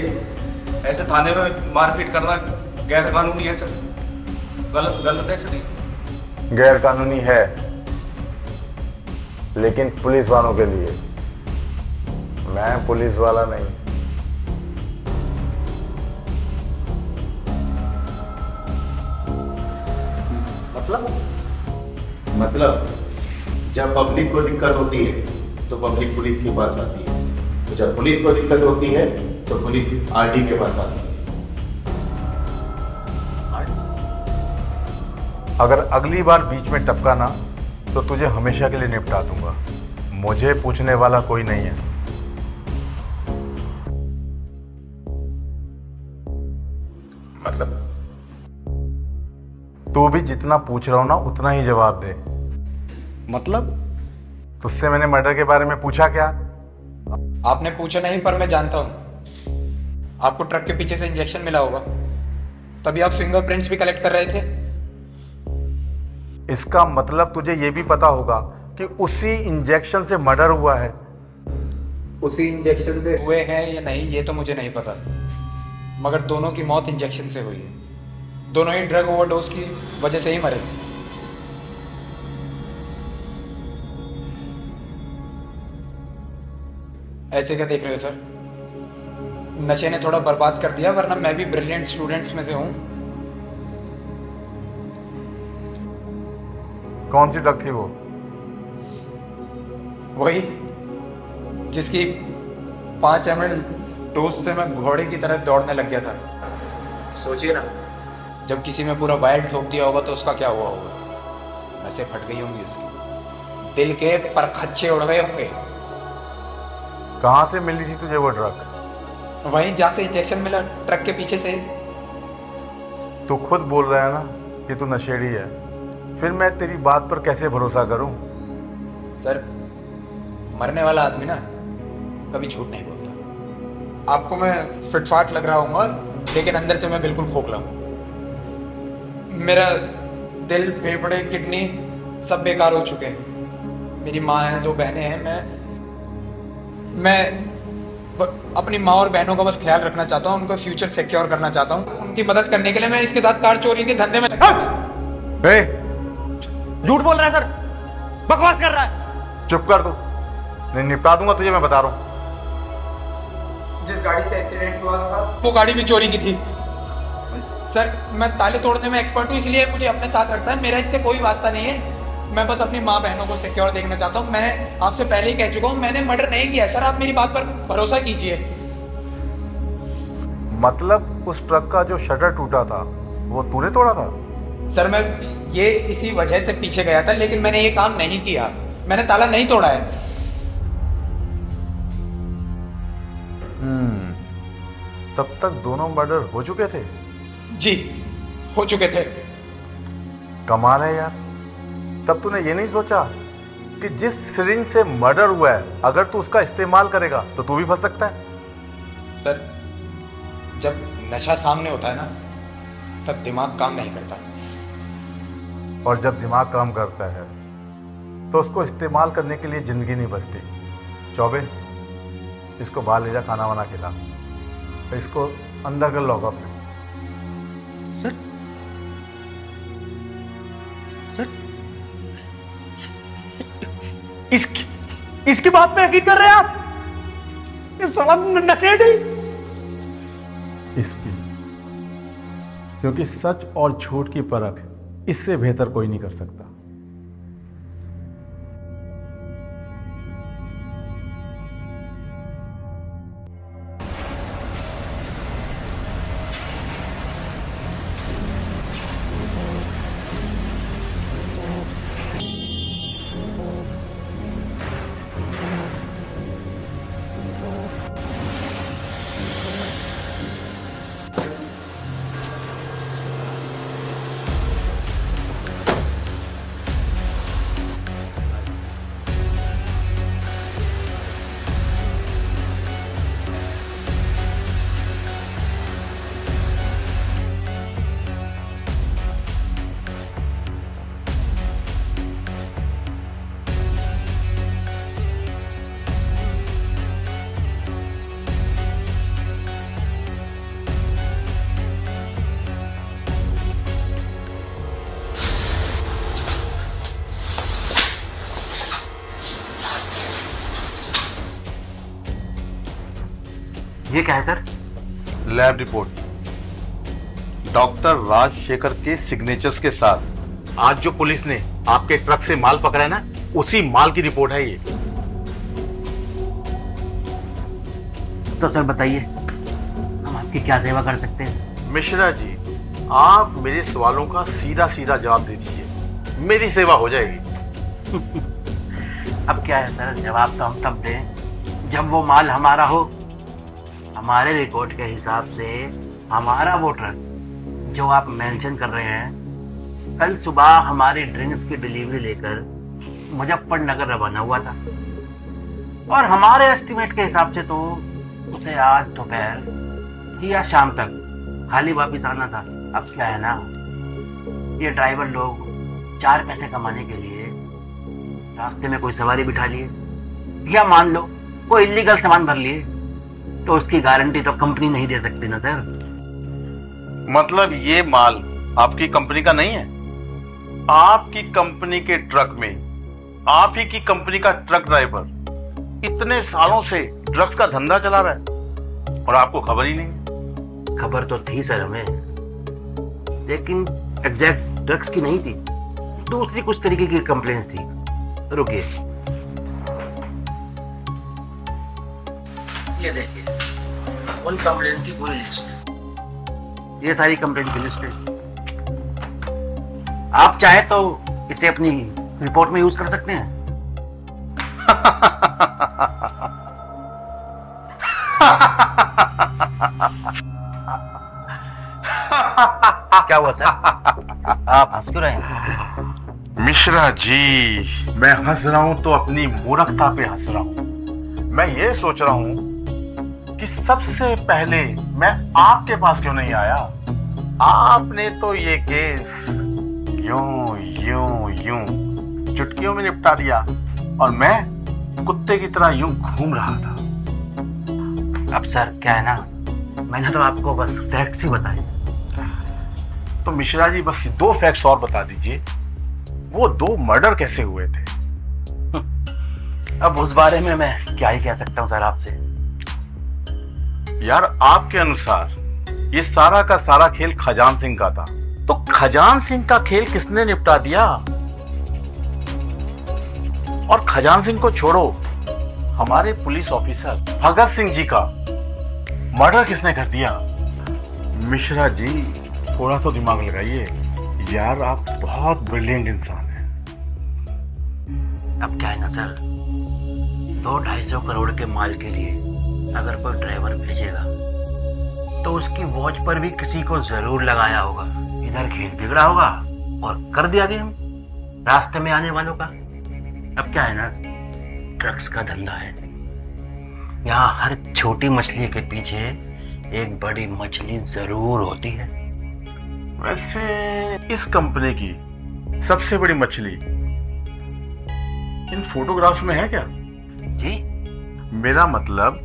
ऐसे थाने में मारपीट करना गैर कानूनी है सर, गलत है सर। गैर कानूनी है, लेकिन पुलिस वालों के लिए। मैं पुलिस वाला नहीं। मतलब जब पब्लिक को दिक्कत होती है तो पब्लिक पुलिस के पास आती है, तो जब पुलिस को दिक्कत होती है तो पुलिस आरडी के पास आती है। अगर अगली बार बीच में टपका ना तो तुझे हमेशा के लिए निपटा दूंगा। मुझे पूछने वाला कोई नहीं है। मतलब तू भी जितना पूछ रहा हूं ना उतना ही जवाब दे। मतलब तुझसे मैंने मर्डर के बारे में पूछा क्या? आपने पूछा नहीं, पर मैं जानता हूं। आपको ट्रक के पीछे से इंजेक्शन मिला होगा, तभी आप फिंगरप्रिंट्स भी कलेक्ट कर रहे थे। इसका मतलब तुझे यह भी पता होगा कि उसी इंजेक्शन से मर्डर हुआ है। उसी इंजेक्शन से हुए हैं या नहीं ये तो मुझे नहीं पता, मगर दोनों की मौत इंजेक्शन से हुई है। दोनों ही ड्रग ओवरडोज की वजह से ही मरे। ऐसे क्या देख रहे हो सर? नशे ने थोड़ा बर्बाद कर दिया, वरना मैं भी ब्रिलियंट स्टूडेंट्स में से हूं। कौन सी ड्रग थी वो? वही जिसकी 5 ml डोज से मैं घोड़े की तरह दौड़ने लग गया था। सोचिए ना, जब किसी में पूरा वायर ठोक दिया होगा तो उसका क्या हुआ होगा? नसें फट गई होंगी उसकी, दिल के परखच्चे उड़ गए होंगे। कहां से मिली थी तुझे वो ड्रग? वहीं जहां से इंजेक्शन मिला, ट्रक के पीछे से। तू खुद बोल रहा है ना कि तू नशेड़ी है, फिर मैं तेरी बात पर कैसे भरोसा करूं? सर, मरने वाला आदमी ना कभी झूठ नहीं बोलता। आपको मैं फिटफाट लग रहा हूँ, लेकिन अंदर से मैं बिल्कुल खोखला हूँ। मेरा दिल, फेफड़े, किडनी सब बेकार हो चुके हैं। मेरी माँ है, 2 बहनें हैं। मैं अपनी माँ और बहनों का बस ख्याल रखना चाहता हूँ, उनका फ्यूचर सिक्योर करना चाहता हूँ। उनकी मदद करने के लिए मैं इसके साथ कार चोरी के धंधे में झूठ बोल रहा है सर, बकवास कर रहा है। चुप कर तू, नहीं निपटा दूंगा तुझे, मैं बता रहा हूँ। जिस गाड़ी से एक्सीडेंट हुआ था वो गाड़ी भी चोरी की थी। सर, मैं ताले तोड़ने में एक्सपर्ट हूँ, इसलिए मुझे अपने साथ रखता है। मेरा इससे कोई वास्ता नहीं है। मैं बस अपनी माँ बहनों को सिक्योर देखना चाहता हूँ। मैं आपसे पहले ही कह चुका हूँ, मैंने मर्डर नहीं किया। सर, आप मेरी बात पर भरोसा कीजिए। मतलब उस ट्रक का जो शटर टूटा था वो तूने तोड़ा था? सर मैं ये इसी वजह से पीछे गया था, लेकिन मैंने ये काम नहीं किया, मैंने ताला नहीं तोड़ा है। तब तक दोनों मर्डर हो चुके थे? जी हो चुके थे। कमाल है यार, तब तूने ये नहीं सोचा कि जिस सिरिंज से मर्डर हुआ है अगर तू उसका इस्तेमाल करेगा तो तू भी फंस सकता है। सर जब नशा सामने होता है ना तब दिमाग काम नहीं करता, और जब दिमाग काम करता है तो उसको इस्तेमाल करने के लिए जिंदगी नहीं बचती। चौबे, इसको बाहर ले जा, खाना वाना खिला, इसको अंदर कर लॉकअप में। सर सर इसकी बात पे यकीन कर रहे हैं आप? इस साला नशेड़ी। इसकी, क्योंकि सच और झूठ की परख इससे बेहतर कोई नहीं कर सकता। ये क्या है sir? Lab report doctor Rajshekhar के सिग्नेचर्स के साथ आज जो पुलिस ने आपके ट्रक से माल पकड़ा है ना, उसी माल की रिपोर्ट है ये। तो सर बताइए हम आपकी क्या सेवा कर सकते हैं? मिश्रा जी, आप मेरे सवालों का सीधा सीधा जवाब दे दीजिए, मेरी सेवा हो जाएगी। अब क्या है सर, जवाब तो हम तब दें जब वो माल हमारा हो। हमारे रिकॉर्ड के हिसाब से हमारा वो ट्रक जो आप मेंशन कर रहे हैं कल सुबह हमारे ड्रिंक्स की डिलीवरी लेकर मुजफ्फरनगर रवाना हुआ था, और हमारे एस्टिमेट के हिसाब से तो उसे आज दोपहर या शाम तक खाली वापस आना था। अब क्या है ना, ये ड्राइवर लोग 4 पैसे कमाने के लिए रास्ते में कोई सवारी बिठा लिए, या मान लो कोई इलीगल सामान भर लिए, तो उसकी गारंटी तो कंपनी नहीं दे सकती ना सर। मतलब ये माल आपकी कंपनी का नहीं है? आपकी कंपनी के ट्रक में आप ही की कंपनी का ट्रक ड्राइवर इतने सालों से ड्रग्स का धंधा चला रहा है और आपको खबर ही नहीं? खबर तो थी सर हमें, लेकिन एग्जैक्ट ड्रग्स की नहीं थी, दूसरी कुछ तरीके की कंप्लेंट्स थी। रुकिए, ये देखिए उन कंप्लेंट्स की पूरी लिस्ट, ये सारी कंप्लेंट की लिस्ट है। आप चाहे तो इसे अपनी रिपोर्ट में यूज कर सकते हैं। क्या हुआ सर, आप हंस क्यों रहे हैं? मिश्रा जी, मैं हंस रहा हूं तो अपनी मूर्खता पे हंस रहा हूं। मैं ये सोच रहा हूं कि सबसे पहले मैं आपके पास क्यों नहीं आया। आपने तो ये केस यूं यूं यूं चुटकियों में निपटा दिया और मैं कुत्ते की तरह यूं घूम रहा था। अब सर क्या है ना, मैंने तो आपको बस फैक्ट्स ही बताए। तो मिश्रा जी बस 2 फैक्ट्स और बता दीजिए, वो 2 मर्डर कैसे हुए थे? अब उस बारे में मैं क्या ही कह सकता हूँ सर आपसे। यार आपके अनुसार ये सारा का सारा खेल खजान सिंह का था, तो खजान सिंह का खेल किसने निपटा दिया? और खजान सिंह को छोड़ो, हमारे पुलिस ऑफिसर भगत सिंह जी का मर्डर किसने कर दिया? मिश्रा जी थोड़ा तो दिमाग लगाइए, यार आप बहुत ब्रिलियंट इंसान हैं। अब क्या है ना सर, 200-250 करोड़ के माल के लिए अगर कोई ड्राइवर भेजेगा तो उसकी वॉच पर भी किसी को जरूर लगाया होगा। इधर खेल बिगड़ा होगा और कर दिया गेम रास्ते में आने वालों का। अब क्या है ना, ड्रग्स का धंधा है, यहाँ हर छोटी मछली के पीछे एक बड़ी मछली जरूर होती है। वैसे इस कंपनी की सबसे बड़ी मछली इन फोटोग्राफ्स में है क्या? जी, मेरा मतलब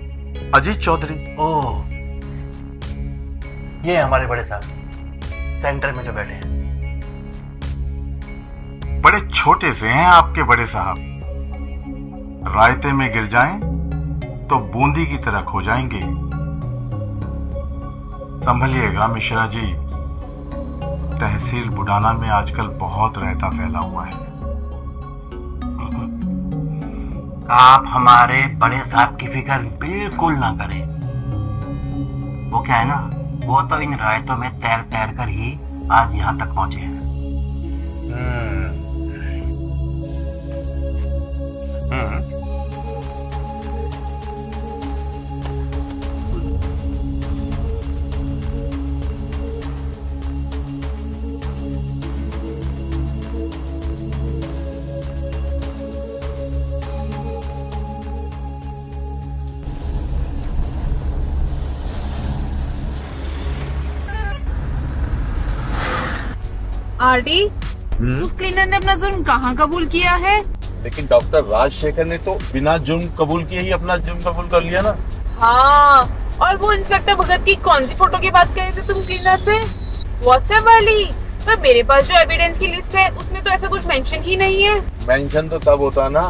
अजीत चौधरी। ओह, ये हमारे बड़े साहब सेंटर में जो बैठे हैं। बड़े छोटे से हैं आपके बड़े साहब, रायते में गिर जाएं तो बूंदी की तरह खो जाएंगे। संभलिएगा मिश्रा जी, तहसील बुडाना में आजकल बहुत रायता फैला हुआ है। आप हमारे बड़े साहब की फिक्र बिल्कुल ना करें। वो क्या है ना, वो तो इन रायतों में तैर तैर कर ही आज यहाँ तक पहुंचे हैं। आरडी, उस क्लीनर ने अपना जुर्म कहाँ कबूल किया है? लेकिन डॉक्टर राजशेखर ने तो बिना जुर्म कबूल किए ही अपना जुर्म कबूल कर लिया ना। हाँ, और वो इंस्पेक्टर भगत की कौन सी फोटो की बात कर रहे थे तुम क्लीनर से? व्हाट्सएप वाली? पर मेरे पास जो एविडेंस की लिस्ट है उसमें तो ऐसा कुछ मेंशन ही नहीं है। मेंशन तो तब होता ना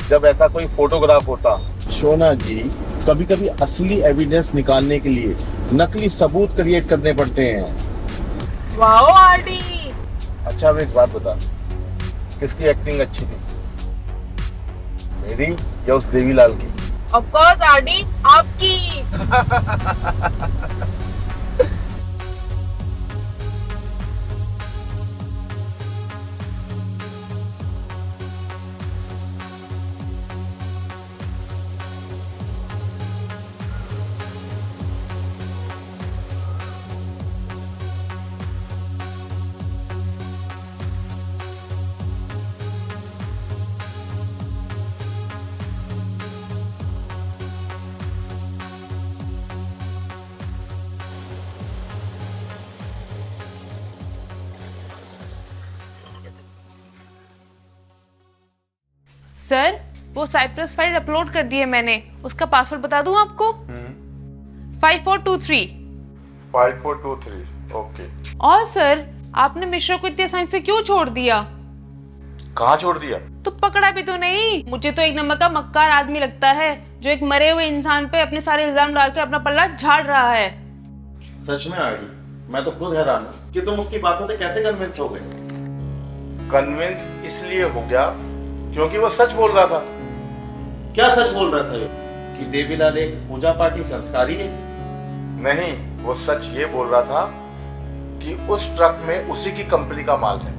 जब ऐसा कोई फोटोग्राफ होता। शोना जी, कभी कभी असली एविडेंस निकालने के लिए नकली सबूत क्रिएट करने पड़ते हैं। Wow RD. अच्छा, अब एक बात बता, किसकी एक्टिंग अच्छी थी, मेरी या उस देवीलाल की? ऑफ कोर्स आरडी, आपकी। सर, वो साइप्रस फाइल अपलोड कर दी है मैंने, उसका पासवर्ड बता दूं आपको? 5423। 5423, ओके। और सर, आपने मिश्रा को इतनी आसानी से क्यों छोड़ दिया? कहाँ छोड़ दिया? तो पकड़ा भी तो नहीं। मुझे तो एक नंबर का मक्कार आदमी लगता है जो एक मरे हुए इंसान पे अपने सारे इल्जाम डालकर अपना पल्ला झाड़ रहा है। सच में आरडी, मैं तो खुद हैरान हूँ कि तुम उसकी बातों से कैसे कन्विंस हो गए। कन्विंस इसलिए हो गया क्योंकि वो सच बोल रहा था। क्या सच बोल रहा था? कि देवीलाल एक पूजा पाठी संस्कारी है? नहीं, वो सच ये बोल रहा था कि उस ट्रक में उसी की कंपनी का माल है।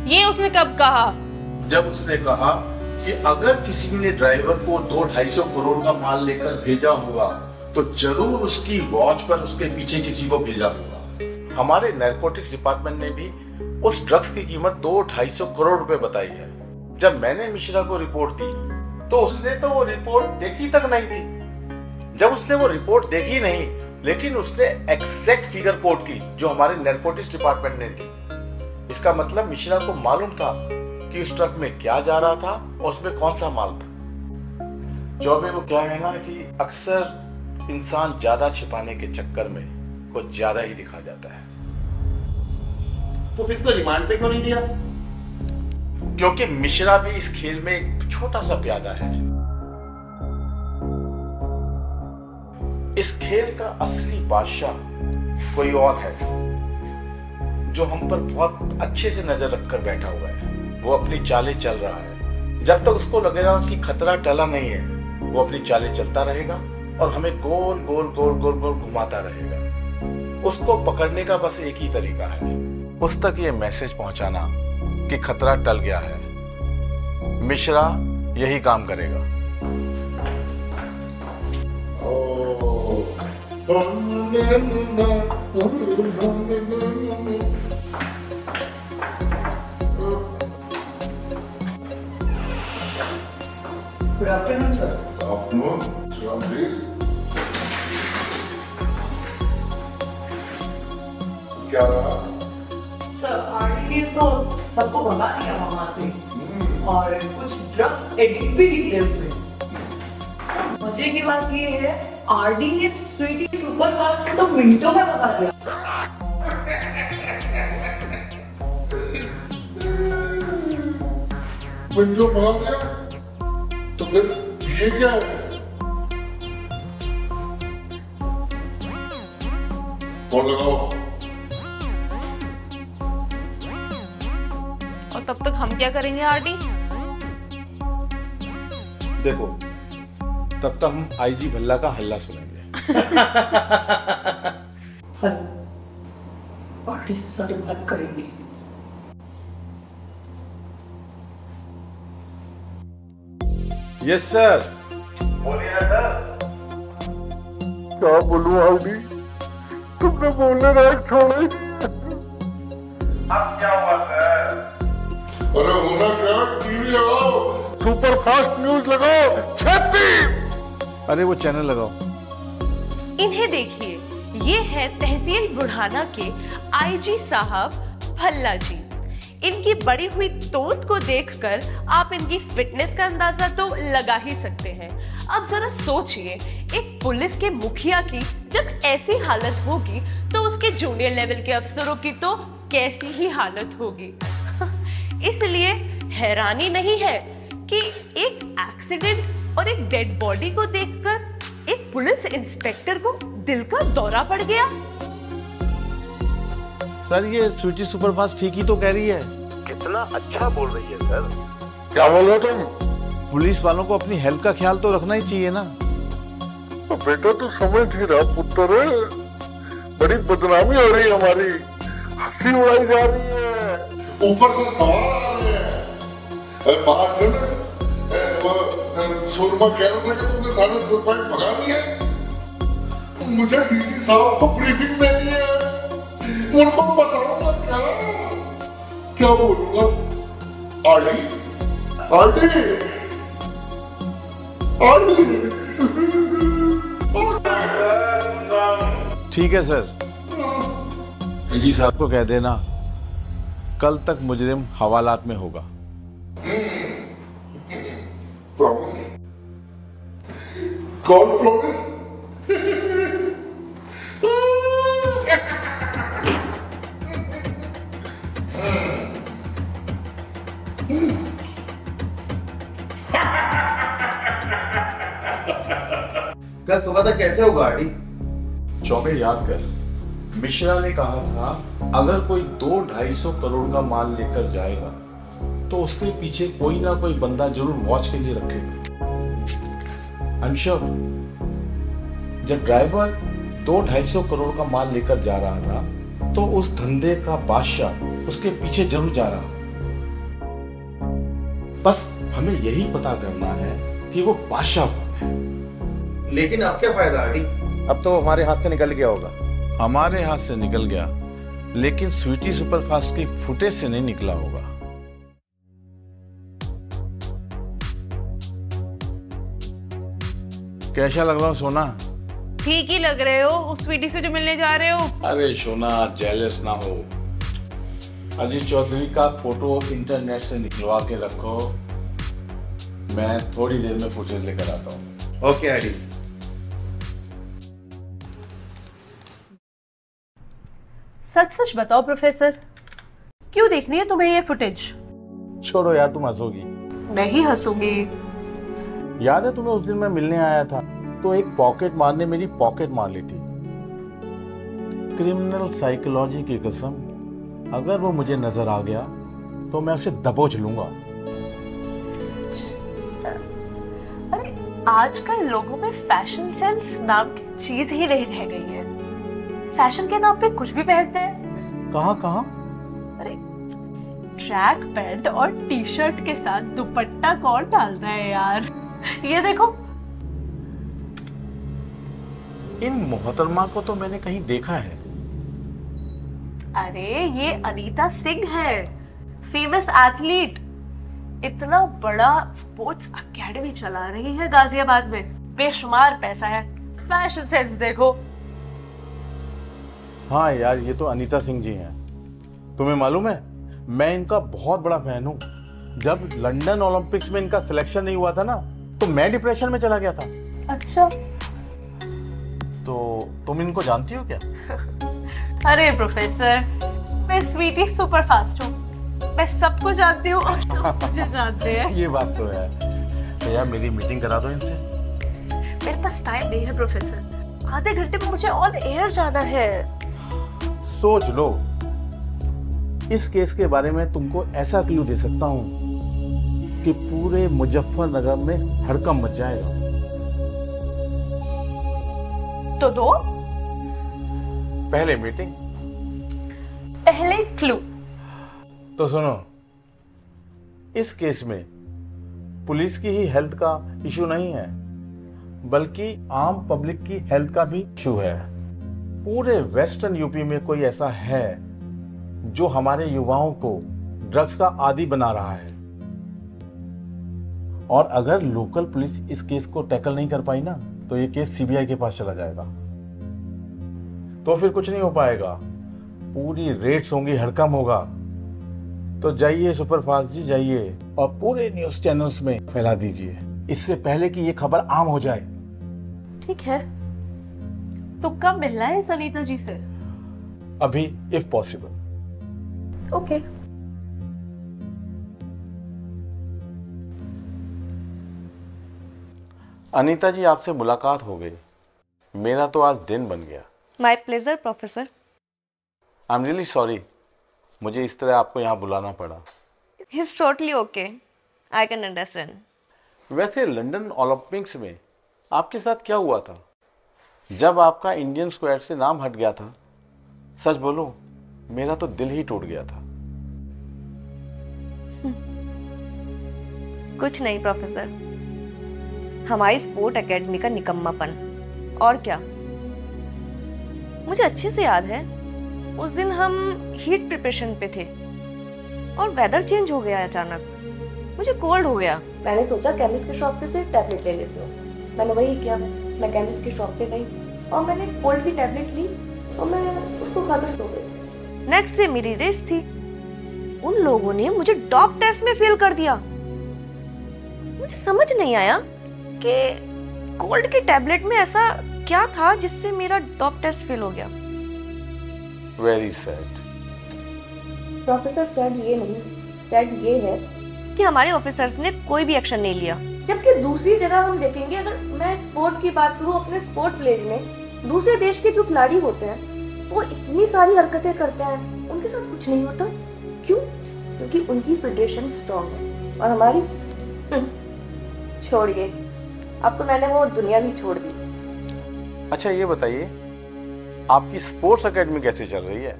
ये उसने कब कहा? जब उसने कहा कि अगर किसी ने ड्राइवर को 200-250 करोड़ का माल लेकर भेजा होगा तो जरूर उसकी वॉच पर उसके पीछे किसी को भेजा होगा। हमारे नैर्कोटिक्स डिपार्टमेंट ने भी उस ड्रग्स की कीमत 200-250 करोड़ रुपए बताई है। जब मैंने मिश्रा को रिपोर्ट दी तो उसने तो वो रिपोर्ट देखी तक नहीं थी। जब उसने वो रिपोर्ट देखी नहीं, लेकिन उसने एग्जैक्ट फिगर कोट की जो हमारे नैर्कोटिक्स डिपार्टमेंट ने दी। इसका मतलब मिश्रा को मालूम था कि उस ट्रक में क्या जा रहा था और उसमें कौन सा माल था। चौबे, वो क्या है ना कि अक्सर इंसान ज्यादा छिपाने के चक्कर में कुछ ज्यादा ही दिखा जाता है। तो फिर इसको रिमांड पे क्यों नहीं दिया? क्योंकि मिश्रा भी इस खेल में एक छोटा सा प्यादा है। इस खेल का असली बादशाह कोई और है जो हम पर बहुत अच्छे से नजर रखकर बैठा हुआ है। वो अपनी चालें चल रहा है। जब तक उसको लगेगा कि खतरा टला नहीं है, वो अपनी चालें चलता रहेगा और हमें गोल गोल गोल गोल गोल घुमाता रहेगा। उसको पकड़ने का बस एक ही तरीका है, उस तक ये मैसेज पहुंचाना कि खतरा टल गया है। मिश्रा यही काम करेगा। Good afternoon, sir. Afternoon. Shalom, please. क्या रहा? सर आरडी तो सबको भगा दिया वहाँ से और कुछ ड्रग्स एडिक्ट भी निकले उसमें। सर मजे की बात ये है आरडी ने स्वीटी सुपरफास्ट को तो मिनटों में भगा दिया। मिनटों भगा दिया? तो फिर ये क्या है? फोन लगाओ। और तब तक हम क्या करेंगे आरडी? देखो, तब तक हम आईजी भल्ला का हल्ला सुनेंगे। आरडी सर बात करेंगे। Yes sir. बोलिए ना सर। क्या बोलूं आरडी? तुमने बोलने लायक छोड़ा ही नहीं। अब क्या हुआ सर? अरे होना क्या? टीवी लगाओ, सुपर फास्ट न्यूज लगाओ, छेती। अरे वो चैनल लगाओ। इन्हें देखिए, ये है तहसील बुढ़ाना के आईजी साहब भल्ला जी। इनकी बड़ी हुई तोत को देखकर आप इनकी फिटनेस का अंदाजा तो लगा ही सकते हैं। अब जरा सोचिए, एक पुलिस के मुखिया की जब ऐसी हालत होगी तो उसके जूनियर लेवल के अफसरों की तो कैसी ही हालत होगी। इसलिए हैरानी नहीं है कि एक एक्सीडेंट और एक डेड बॉडी को देखकर एक पुलिस इंस्पेक्टर को दिल का दौरा पड़ गया। सर ये स्वीटी सुपरफास्ट ठीक ही तो कह रही है। कितना अच्छा बोल रही है सर। क्या बोल रहे तुम? पुलिस वालों को अपनी हेल्थ का ख्याल तो रखना ही चाहिए ना। तो बेटा तू समझ ही रहा पुत्र, बड़ी बदनामी हो रही है हमारी, हंसी उड़ाई जा रही है, ऊपर से सवाल आ रहे हैं। बात से ना सुरमा कह रहा था कि तुमने सारे सरपंच भगा दिए। मुझे डीजी साहब को ब्रीफिंग देनी है, उनको बताऊंगा क्या बोलूंगा? RD RD RD. ठीक है सर, जी साहब को कह देना कल तक मुजरिम हवालात में होगा। प्रॉमिस? कौन प्रॉमिस? कल सुबह तक कैसे होगा आरडी? चौबे याद कर, मिश्रा ने कहा था अगर कोई 200-250 करोड़ का माल लेकर जाएगा तो उसके पीछे कोई ना कोई बंदा जरूर वॉच के लिए रखेगा। अंशुल, जब ड्राइवर 200-250 करोड़ का माल लेकर जा रहा था तो उस धंधे का बादशाह उसके पीछे जरूर जा रहा। बस हमें यही पता करना है कि वो बादशाह कौन है। लेकिन अब क्या फायदा आरडी? अब तो हमारे हाथ से निकल गया होगा। हमारे हाथ से निकल गया, लेकिन स्वीटी सुपरफास्ट की फुटेज से नहीं निकला होगा। कैसा लग रहा हूँ सोना? ठीक ही लग रहे हो, उस स्वीटी से जो मिलने जा रहे हो। अरे सोना जेलस ना हो। अजीत चौधरी का फोटो इंटरनेट से निकलवा के रखो, मैं थोड़ी देर में फुटेज लेकर आता हूँ। Okay RD. सच सच बताओ प्रोफेसर, क्यों देखनी है तुम्हें ये फुटेज? छोड़ो यार, तुम हंसोगी। नहीं हंसूंगी। याद है तुम्हें उस दिन मैं मिलने आया था तो एक पॉकेट मार ने मेरी पॉकेट मार ली थी। क्रिमिनल साइकोलॉजी की कसम, अगर वो मुझे नजर आ गया तो मैं उसे दबोच लूंगा। अरे आजकल लोगों में फैशन सेंस नाम की चीज ही नहीं रह गई है। फैशन के नाम पे कुछ भी पहनते हैं। कहाँ कहाँ? ट्रैक पैंट और टी शर्ट के साथ दुपट्टा कौन डालता है यार? ये देखो। इन मोहतरमा को तो मैंने कहीं देखा है। अरे ये अनीता सिंह है, फेमस एथलीट। इतना बड़ा स्पोर्ट्स एकेडमी चला रही है गाजियाबाद में, बेशुमार पैसा है, फैशन सेंस देखो। हाँ यार, ये तो अनीता सिंह जी हैं। तुम्हें मालूम है, मैं इनका बहुत बड़ा फैन हूँ। जब लंदन ओलंपिक्स में इनका सिलेक्शन नहीं हुआ था ना, तो मैं डिप्रेशन में चला गया था। अच्छा, तो तुम इनको जानती हो क्या? अरे प्रोफेसर, मैं स्वीटी सुपरफास्ट हूँ, मैं सबको जानती हूँ और सब मुझे जानते हैं। ये बात तो है। तो यार मेरी मीटिंग करा दो इनसे। मेरे पास टाइम नहीं है प्रोफेसर, आधे घंटे में मुझे ऑन एयर जाना है। सोच लो, इस केस के बारे में तुमको ऐसा क्लू दे सकता हूँ कि पूरे मुजफ्फरनगर में हड़कंप मच जाएगा। तो दो पहले मीटिंग, पहले क्लू। तो सुनो, इस केस में पुलिस की ही हेल्थ का इशू नहीं है, बल्कि आम पब्लिक की हेल्थ का भी इशू है। पूरे वेस्टर्न यूपी में कोई ऐसा है जो हमारे युवाओं को ड्रग्स का आदी बना रहा है, और अगर लोकल पुलिस इस केस को टैकल नहीं कर पाई ना, तो ये केस सीबीआई के पास चला जाएगा। तो फिर कुछ नहीं हो पाएगा, पूरी रेट्स होंगी, हड़कंप होगा। तो जाइए सुपरफास्ट जी, जाइए और पूरे न्यूज चैनल्स में फैला दीजिए, इससे पहले कि ये खबर आम हो जाए। ठीक है, तो कब मिलना है सनीता जी से? अभी इफ पॉसिबल। ओके। अनीता जी, आपसे मुलाकात हो गई, मेरा तो आज दिन बन गया। My pleasure professor. I am really sorry, मुझे इस तरह आपको यहाँ बुलाना पड़ा। He's totally okay. I can understand. वैसे लंदन ओलंपिक्स में आपके साथ क्या हुआ था जब आपका इंडियन स्क्वाड से नाम हट गया था? सच बोलो, मेरा तो दिल ही टूट गया था। कुछ नहीं प्रोफेसर, हमारी स्पोर्ट एकेडमी का निकम्मापन, और क्या। मुझे अच्छे से याद है, उस दिन हम हीट प्रिपरेशन पे थे और वेदर चेंज हो गया अचानक। मुझे कोल्ड हो गया। मैंने सोचा केमिस्ट की शॉप पे से टैबलेट ले लेती हूँ। मैंने वही किया, मैं केमिस्ट की शॉप पे गई और मैंने कोल्ड की टैबलेट ली और मैं उसको खाकर सो गई। नेक्स्ट डे मेरी रेस थी, उन लोगों ने मुझे डॉप टेस्ट में फेल कर दिया। मुझे समझ नहीं आया कि कोल्ड की टैबलेट में ऐसा क्या था जिससे मेरा डॉप टेस्ट फेल हो गया। Very sad. प्रोफेसर सैड ये नहीं, सैड ये है कि हमारे ऑफिसर्स ने कोई भी एक्शन नहीं लिया। जबकि दूसरी जगह हम देखेंगे, अगर मैं स्पोर्ट की बात करूं, अपने स्पोर्ट प्लेयर में दूसरे देश के जो खिलाड़ी होते हैं वो इतनी सारी हरकतें करते हैं, उनके साथ कुछ नहीं होता। क्यों? क्योंकि उनकी फेडरेशन स्ट्रांग है और हमारी छोड़िए, अब तो मैंने वो दुनिया भी छोड़ दी। अच्छा ये बताइए, आपकी स्पोर्ट्स एकेडमी कैसे चल रही है?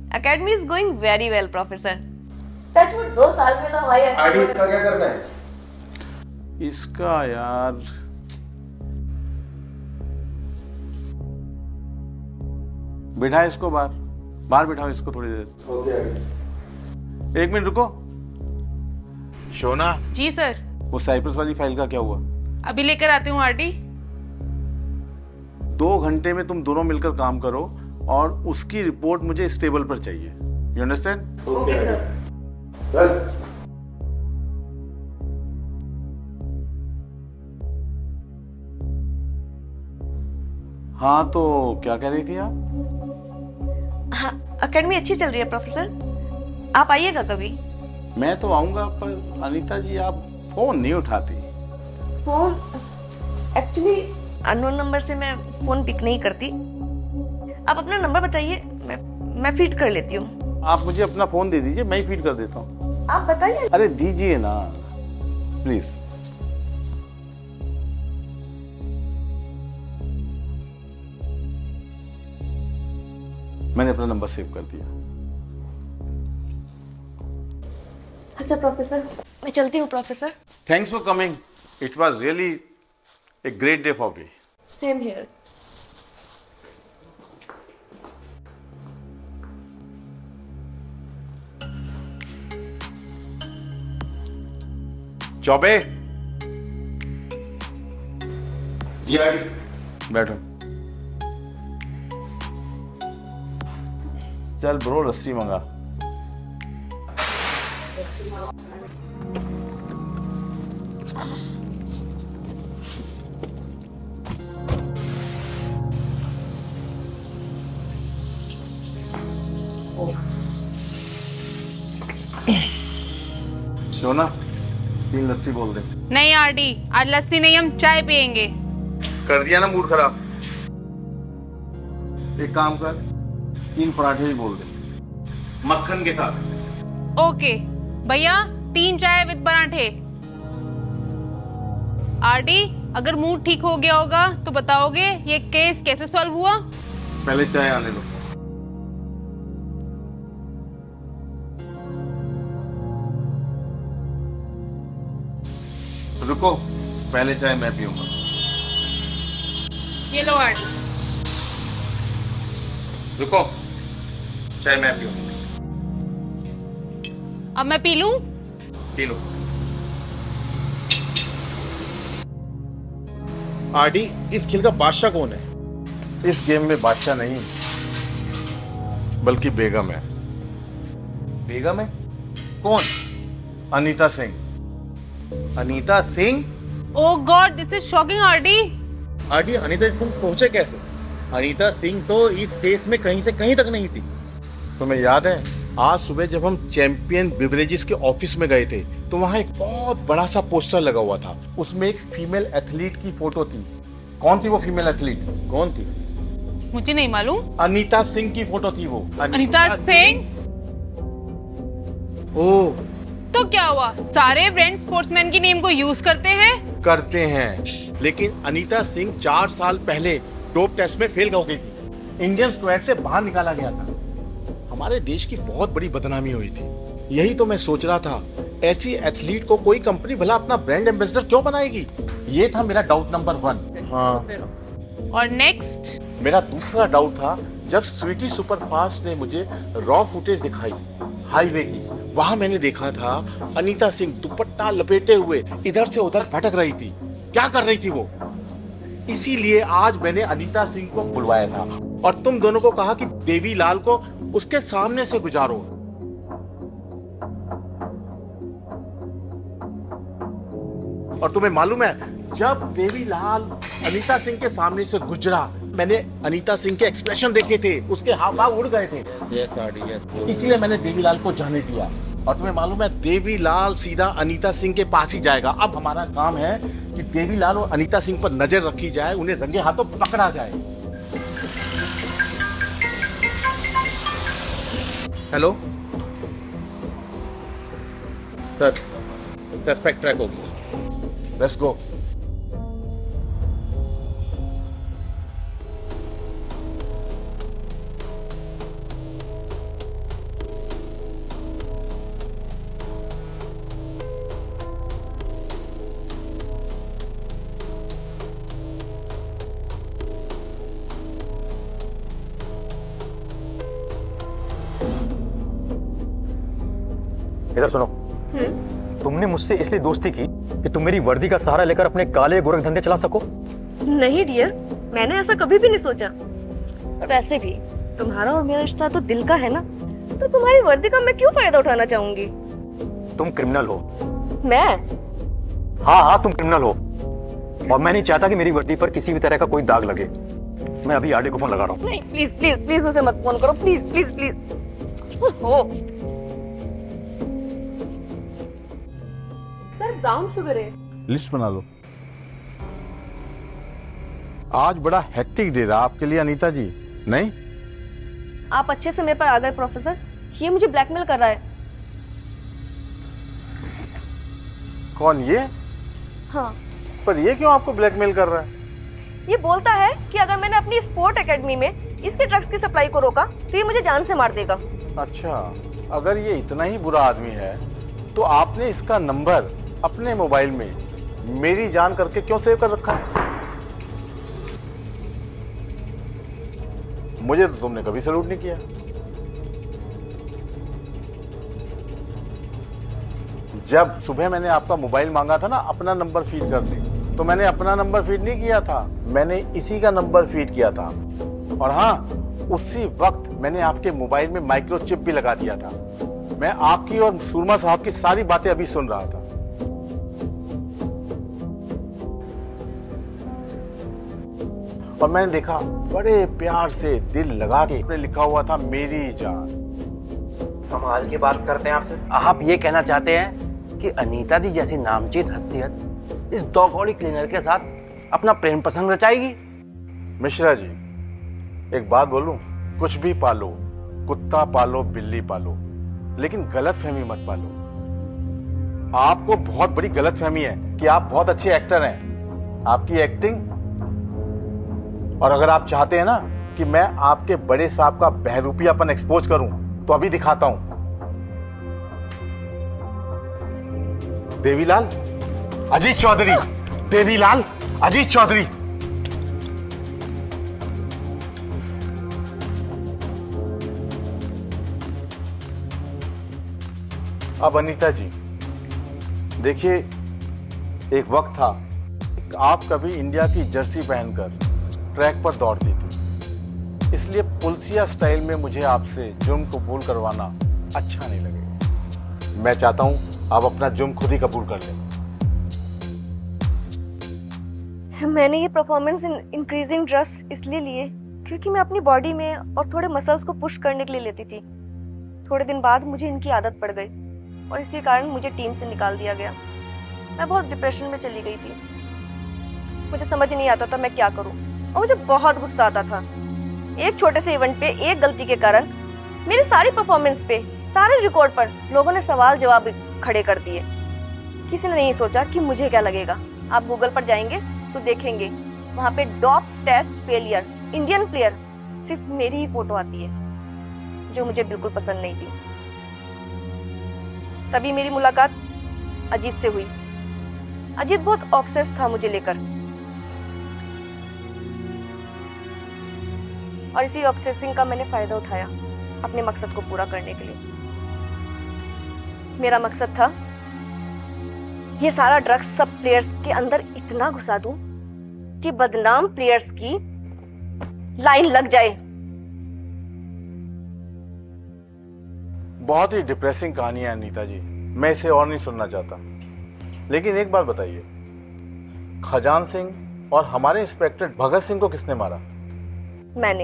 Academy is going very well, Professor. That would 2 साल में तो हमारी आईडी इसका क्या करना है? इसका यार बिठा इसको बाहर बिठाओ इसको थोड़ी देर। ओके। 1 मिनट रुको। शोना जी सर। वो साइप्रस वाली फाइल का क्या हुआ? अभी लेकर आती हूँ आरडी। 2 घंटे में तुम दोनों मिलकर काम करो और उसकी रिपोर्ट मुझे स्टेबल पर चाहिए। You understand? Okay sir. हाँ तो क्या कह रही थी आप? हाँ, एकेडमी अच्छी चल रही है प्रोफेसर, आप आइएगा कभी। मैं तो आऊंगा, पर अनीता जी आप फोन नहीं उठाती। फोन एक्चुअली अननोन नंबर से मैं फोन पिक नहीं करती। आप अपना नंबर बताइए, मैं फीड कर लेती हूँ। आप मुझे अपना फोन दे दीजिए, मैं ही फीड कर देता हूँ। आप बताइए। अरे दीजिए ना प्लीज। मैंने अपना नंबर सेव कर दिया। अच्छा प्रोफेसर, मैं चलती हूँ professor. Thanks for coming, it was really a great day for me. Same here. Choubey, बैठो। चल ब्रो, लस्सी मंगा। सोना, 3 लस्सी बोल दे। नहीं आरडी, आज लस्सी नहीं, हम चाय पियेंगे। कर दिया ना मूड खराब। एक काम कर, 3 पराठे ही बोल दे, मक्खन के साथ। ओके भैया, 3 चाय विद पराठे। आरडी, अगर मूड ठीक हो गया होगा तो बताओगे ये केस कैसे सॉल्व हुआ? पहले चाय आने दो। रुको, पहले चाय मैं पीऊंगा। ये लो आरडी। रुको, चाय मैं पीऊंगा। अब मैं पी लूं? P low. आरडी, इस खेल का बादशाह कौन है? इस गेम में बादशाह नहीं, बल्कि बेगम है। बेगम है? कौन? Anita Singh. Anita Singh? Oh God, this is shocking RD. RD, Anita Singh पहुंचे कैसे? अनीता सिंह तो इस केस में कहीं से कहीं तक नहीं थी। तुम्हें याद है, आज सुबह जब हम चैंपियन बिवरेजेस के ऑफिस में गए थे तो वहाँ एक बहुत बड़ा सा पोस्टर लगा हुआ था। उसमें एक फीमेल एथलीट की फोटो थी। कौन थी वो फीमेल एथलीट? कौन थी? मुझे नहीं मालूम। अनीता सिंह की फोटो थी वो। अनीता सिंह? ओह, तो क्या हुआ? सारे ब्रांड स्पोर्ट्समैन की नेम को यूज करते हैं? करते हैं, लेकिन अनीता सिंह 4 साल पहले डोप टेस्ट में फेल हो गई थी। इंडियन स्क्वाड से बाहर निकाला गया था। हमारे देश की बहुत बड़ी बदनामी हुई थी। यही तो मैं सोच रहा था, ऐसी एथलीट को कोई कंपनी भला अपना ब्रांड एम्बेसडर क्यों बनाएगी? ये था मेरा डाउट नंबर 1। हाँ, और नेक्स्ट? मेरा दूसरा डाउट था जब स्वीटी सुपरफास्ट ने मुझे रॉ फुटेज दिखाई हाईवे की। वहां मैंने देखा था अनीता सिंह दुपट्टा लपेटे हुए इधर से उधर भटक रही थी। क्या कर रही थी वो? इसीलिए आज मैंने अनीता सिंह को बुलवाया था और तुम दोनों को कहा कि देवी लाल को उसके सामने से गुजारो। और तुम्हें मालूम है, जब देवी लाल अनीता सिंह के सामने से गुजरा, मैंने अनीता सिंह के एक्सप्रेशन देखे थे, उसके हाव भाव उड़ गए थे। इसीलिए मैंने देवीलाल को जाने दिया। और तुम्हें मालूम है, देवीलाल सीधा अनीता सिंह के पास ही जाएगा। अब हमारा काम है कि देवीलाल और अनीता सिंह पर नजर रखी जाए, उन्हें रंगे हाथों पकड़ा जाए। हेलो सर, सस्पेक्ट ट्रैक हो गया। Let's go. इधर सुनो, तुमने मुझसे इसलिए दोस्ती की कि तुम मेरी वर्दी का सहारा लेकर अपने काले गोरख धंधे चला सको? नहीं डियर, मैंने ऐसा कभी भी नहीं सोचा। और वैसे भी तुम्हारा और मेरा रिश्ता तो दिल का है ना, तो तुम्हारी वर्दी का मैं क्यों फायदा उठाना चाहूंगी? तुम क्रिमिनल हो। मैं? हाँ, तुम क्रिमिनल हो और मैं नहीं चाहता कि मेरी वर्दी पर किसी भी तरह का कोई दाग लगे। मैं अभी आरडी को फोन लगा रहा हूँ। नहीं, प्लीज प्लीज प्लीज उसे मत फोन करो, प्लीज प्लीज प्लीज। हो सर, ब्राउन शुगर है। लिस्ट बना लो। आज बड़ा हेक्टिक डे रहा आपके लिए अनीता जी, नहीं? आप अच्छे समय पर आ गए प्रोफेसर। ये मुझे ब्लैकमेल कर रहा है। कौन ये? हाँ। पर ये क्यों आपको ब्लैकमेल कर रहा है? ये बोलता है कि अगर मैंने अपनी स्पोर्ट एकेडमी में इसके ड्रग्स की सप्लाई को रोका तो ये मुझे जान से मार देगा। अच्छा, अगर ये इतना ही बुरा आदमी है तो आपने इसका नंबर अपने मोबाइल में मेरी जान करके क्यों सेव कर रखा है? मुझे तो तुमने कभी सलूट नहीं किया। जब सुबह मैंने आपका मोबाइल मांगा था ना अपना नंबर फीड कर दे, तो मैंने अपना नंबर फीड नहीं किया था, मैंने इसी का नंबर फीड किया था। और हाँ, उसी वक्त मैंने आपके मोबाइल में माइक्रोचिप भी लगा दिया था। मैं आपकी और सुरमा साहब की सारी बातें अभी सुन रहा था। और मैंने देखा बड़े प्यार से दिल लगा के लिखा हुआ था मेरी जान। कमाल की बात करते हैं आपसे। आप ये कहना चाहते हैं कि अनीता दी जैसी नामचीन हस्तियत इस दो कौड़ी क्लीनर के साथ अपना प्रेम प्रसंग रचाएगी? मिश्रा जी, एक बात बोलूं, कुछ भी पालो, कुत्ता पालो, बिल्ली पालो, लेकिन गलतफहमी मत पालो। आपको बहुत बड़ी गलतफहमी है कि आप बहुत अच्छे एक्टर हैं। आपकी एक्टिंग, और अगर आप चाहते हैं ना कि मैं आपके बड़े साहब का बहरूपियापन एक्सपोज करूं, तो अभी दिखाता हूं। देवीलाल, अजीत चौधरी, देवीलाल, अजीत चौधरी। अब अनीता जी देखिए, एक वक्त था आप कभी इंडिया की जर्सी पहनकर ट्रैक पर दौड़ती थी, इसलिए पुलिसिया स्टाइल में मुझे आपसे जुर्म कबूल करवाना अच्छा नहीं लगेगा। मैं चाहता हूं आप अपना जुर्म खुद ही कबूल कर लें। मैंने ये परफॉर्मेंस इंक्रीजिंग ड्रग्स इसलिए लिए क्योंकि मैं अपनी बॉडी में और थोड़े मसल्स को पुश करने के लिए लेती थी। थोड़े दिन बाद मुझे इनकी आदत पड़ गई और इसी कारण मुझे टीम से निकाल दिया गया। मैं बहुत डिप्रेशन में चली गई थी। मुझे समझ नहीं आता था मैं क्या करूं और मुझे बहुत गुस्सा आता था। एक छोटे से इवेंट पे एक गलती के कारण मेरी सारी परफॉर्मेंस पे, सारे रिकॉर्ड पर लोगों ने सवाल जवाब खड़े कर दिए। किसी ने नहीं सोचा कि मुझे क्या लगेगा। आप गूगल पर जाएंगे तो देखेंगे वहां पे डॉप टेस्ट फेलियर इंडियन प्लेयर सिर्फ मेरी ही फोटो आती है, जो मुझे बिल्कुल पसंद नहीं थी। तभी मेरी मुलाकात अजीत से हुई। अजीत बहुत ऑब्सेस था मुझे लेकर और इसी ऑब्सेसिंग का मैंने फायदा उठाया अपने मकसद को पूरा करने के लिए। मेरा मकसद था ये सारा ड्रग्स सब प्लेयर्स के अंदर इतना घुसा दूं कि बदनाम प्लेयर्स की लाइन लग जाए। बहुत ही डिप्रेसिंग कहानी है अनीता जी, मैं इसे और नहीं सुनना चाहता। लेकिन एक बात बताइए, खजान सिंह और हमारे इंस्पेक्टर भगत सिंह को किसने मारा? मैंने।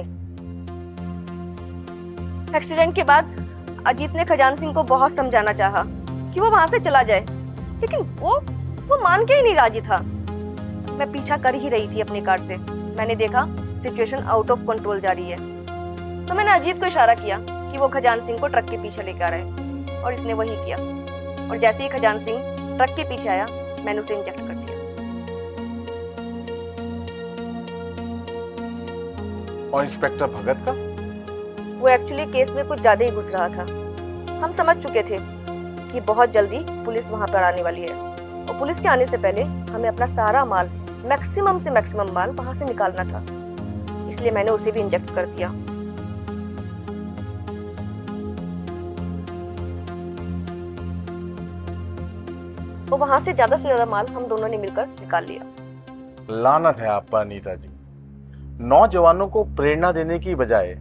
एक्सीडेंट के बाद अजीत ने खजान सिंह को बहुत समझाना चाहा कि वो वहां से चला जाए, लेकिन वो मान के ही नहीं राजी था। मैं पीछा कर ही रही थी अपनी कार से। मैंने देखा सिचुएशन आउट ऑफ कंट्रोल जा रही है, तो मैंने अजीत को इशारा किया कि वो खजान सिंह को ट्रक के पीछे लेकर आए, और इसने वही किया। और जैसे ही खजान सिंह ट्रक के पीछे आया, मैंने उसे इंजेक्ट कर दिया। और इंस्पेक्टर भगत का? वो एक्चुअली केस में कुछ ज्यादा ही घुस रहा था। हम समझ चुके थे कि बहुत जल्दी पुलिस वहां पर आने वाली है, और पुलिस के आने से पहले हमें अपना सारा माल, मैक्सिमम से मैक्सिमम माल वहां से निकालना था। इसलिए मैंने उसे भी इंजेक्ट कर दिया। तो वहां से ज्यादा माल हम दोनों ने मिलकर निकाल लिया। लानत है आप पर अनीता जी, नौजवानों को प्रेरणा देने की बजाय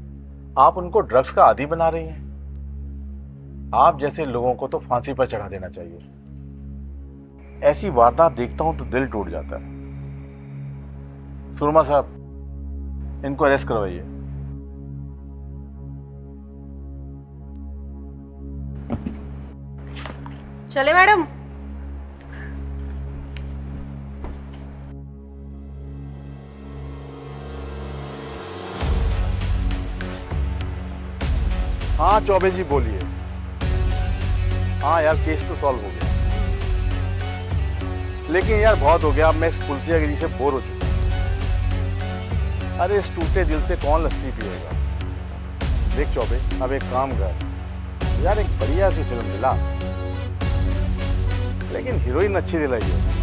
आप उनको ड्रग्स का आदी बना रही हैं। आप जैसे लोगों को तो फांसी पर चढ़ा देना चाहिए। ऐसी वारदात देखता हूं तो दिल टूट जाता है। सुरमा साहब, इनको अरेस्ट करवाइए। चले मैडम। हाँ चौबे जी बोलिए। हाँ यार, केस तो सॉल्व हो गया, लेकिन यार बहुत हो गया। अब मैं इस पुलिसियागिरी से बोर हो चुका हूं। अरे इस टूटे दिल से कौन लस्सी पिएगा। देख चौबे, अब एक काम कर यार, एक बढ़िया सी फिल्म दिला, लेकिन हीरोइन अच्छी दिलाई है।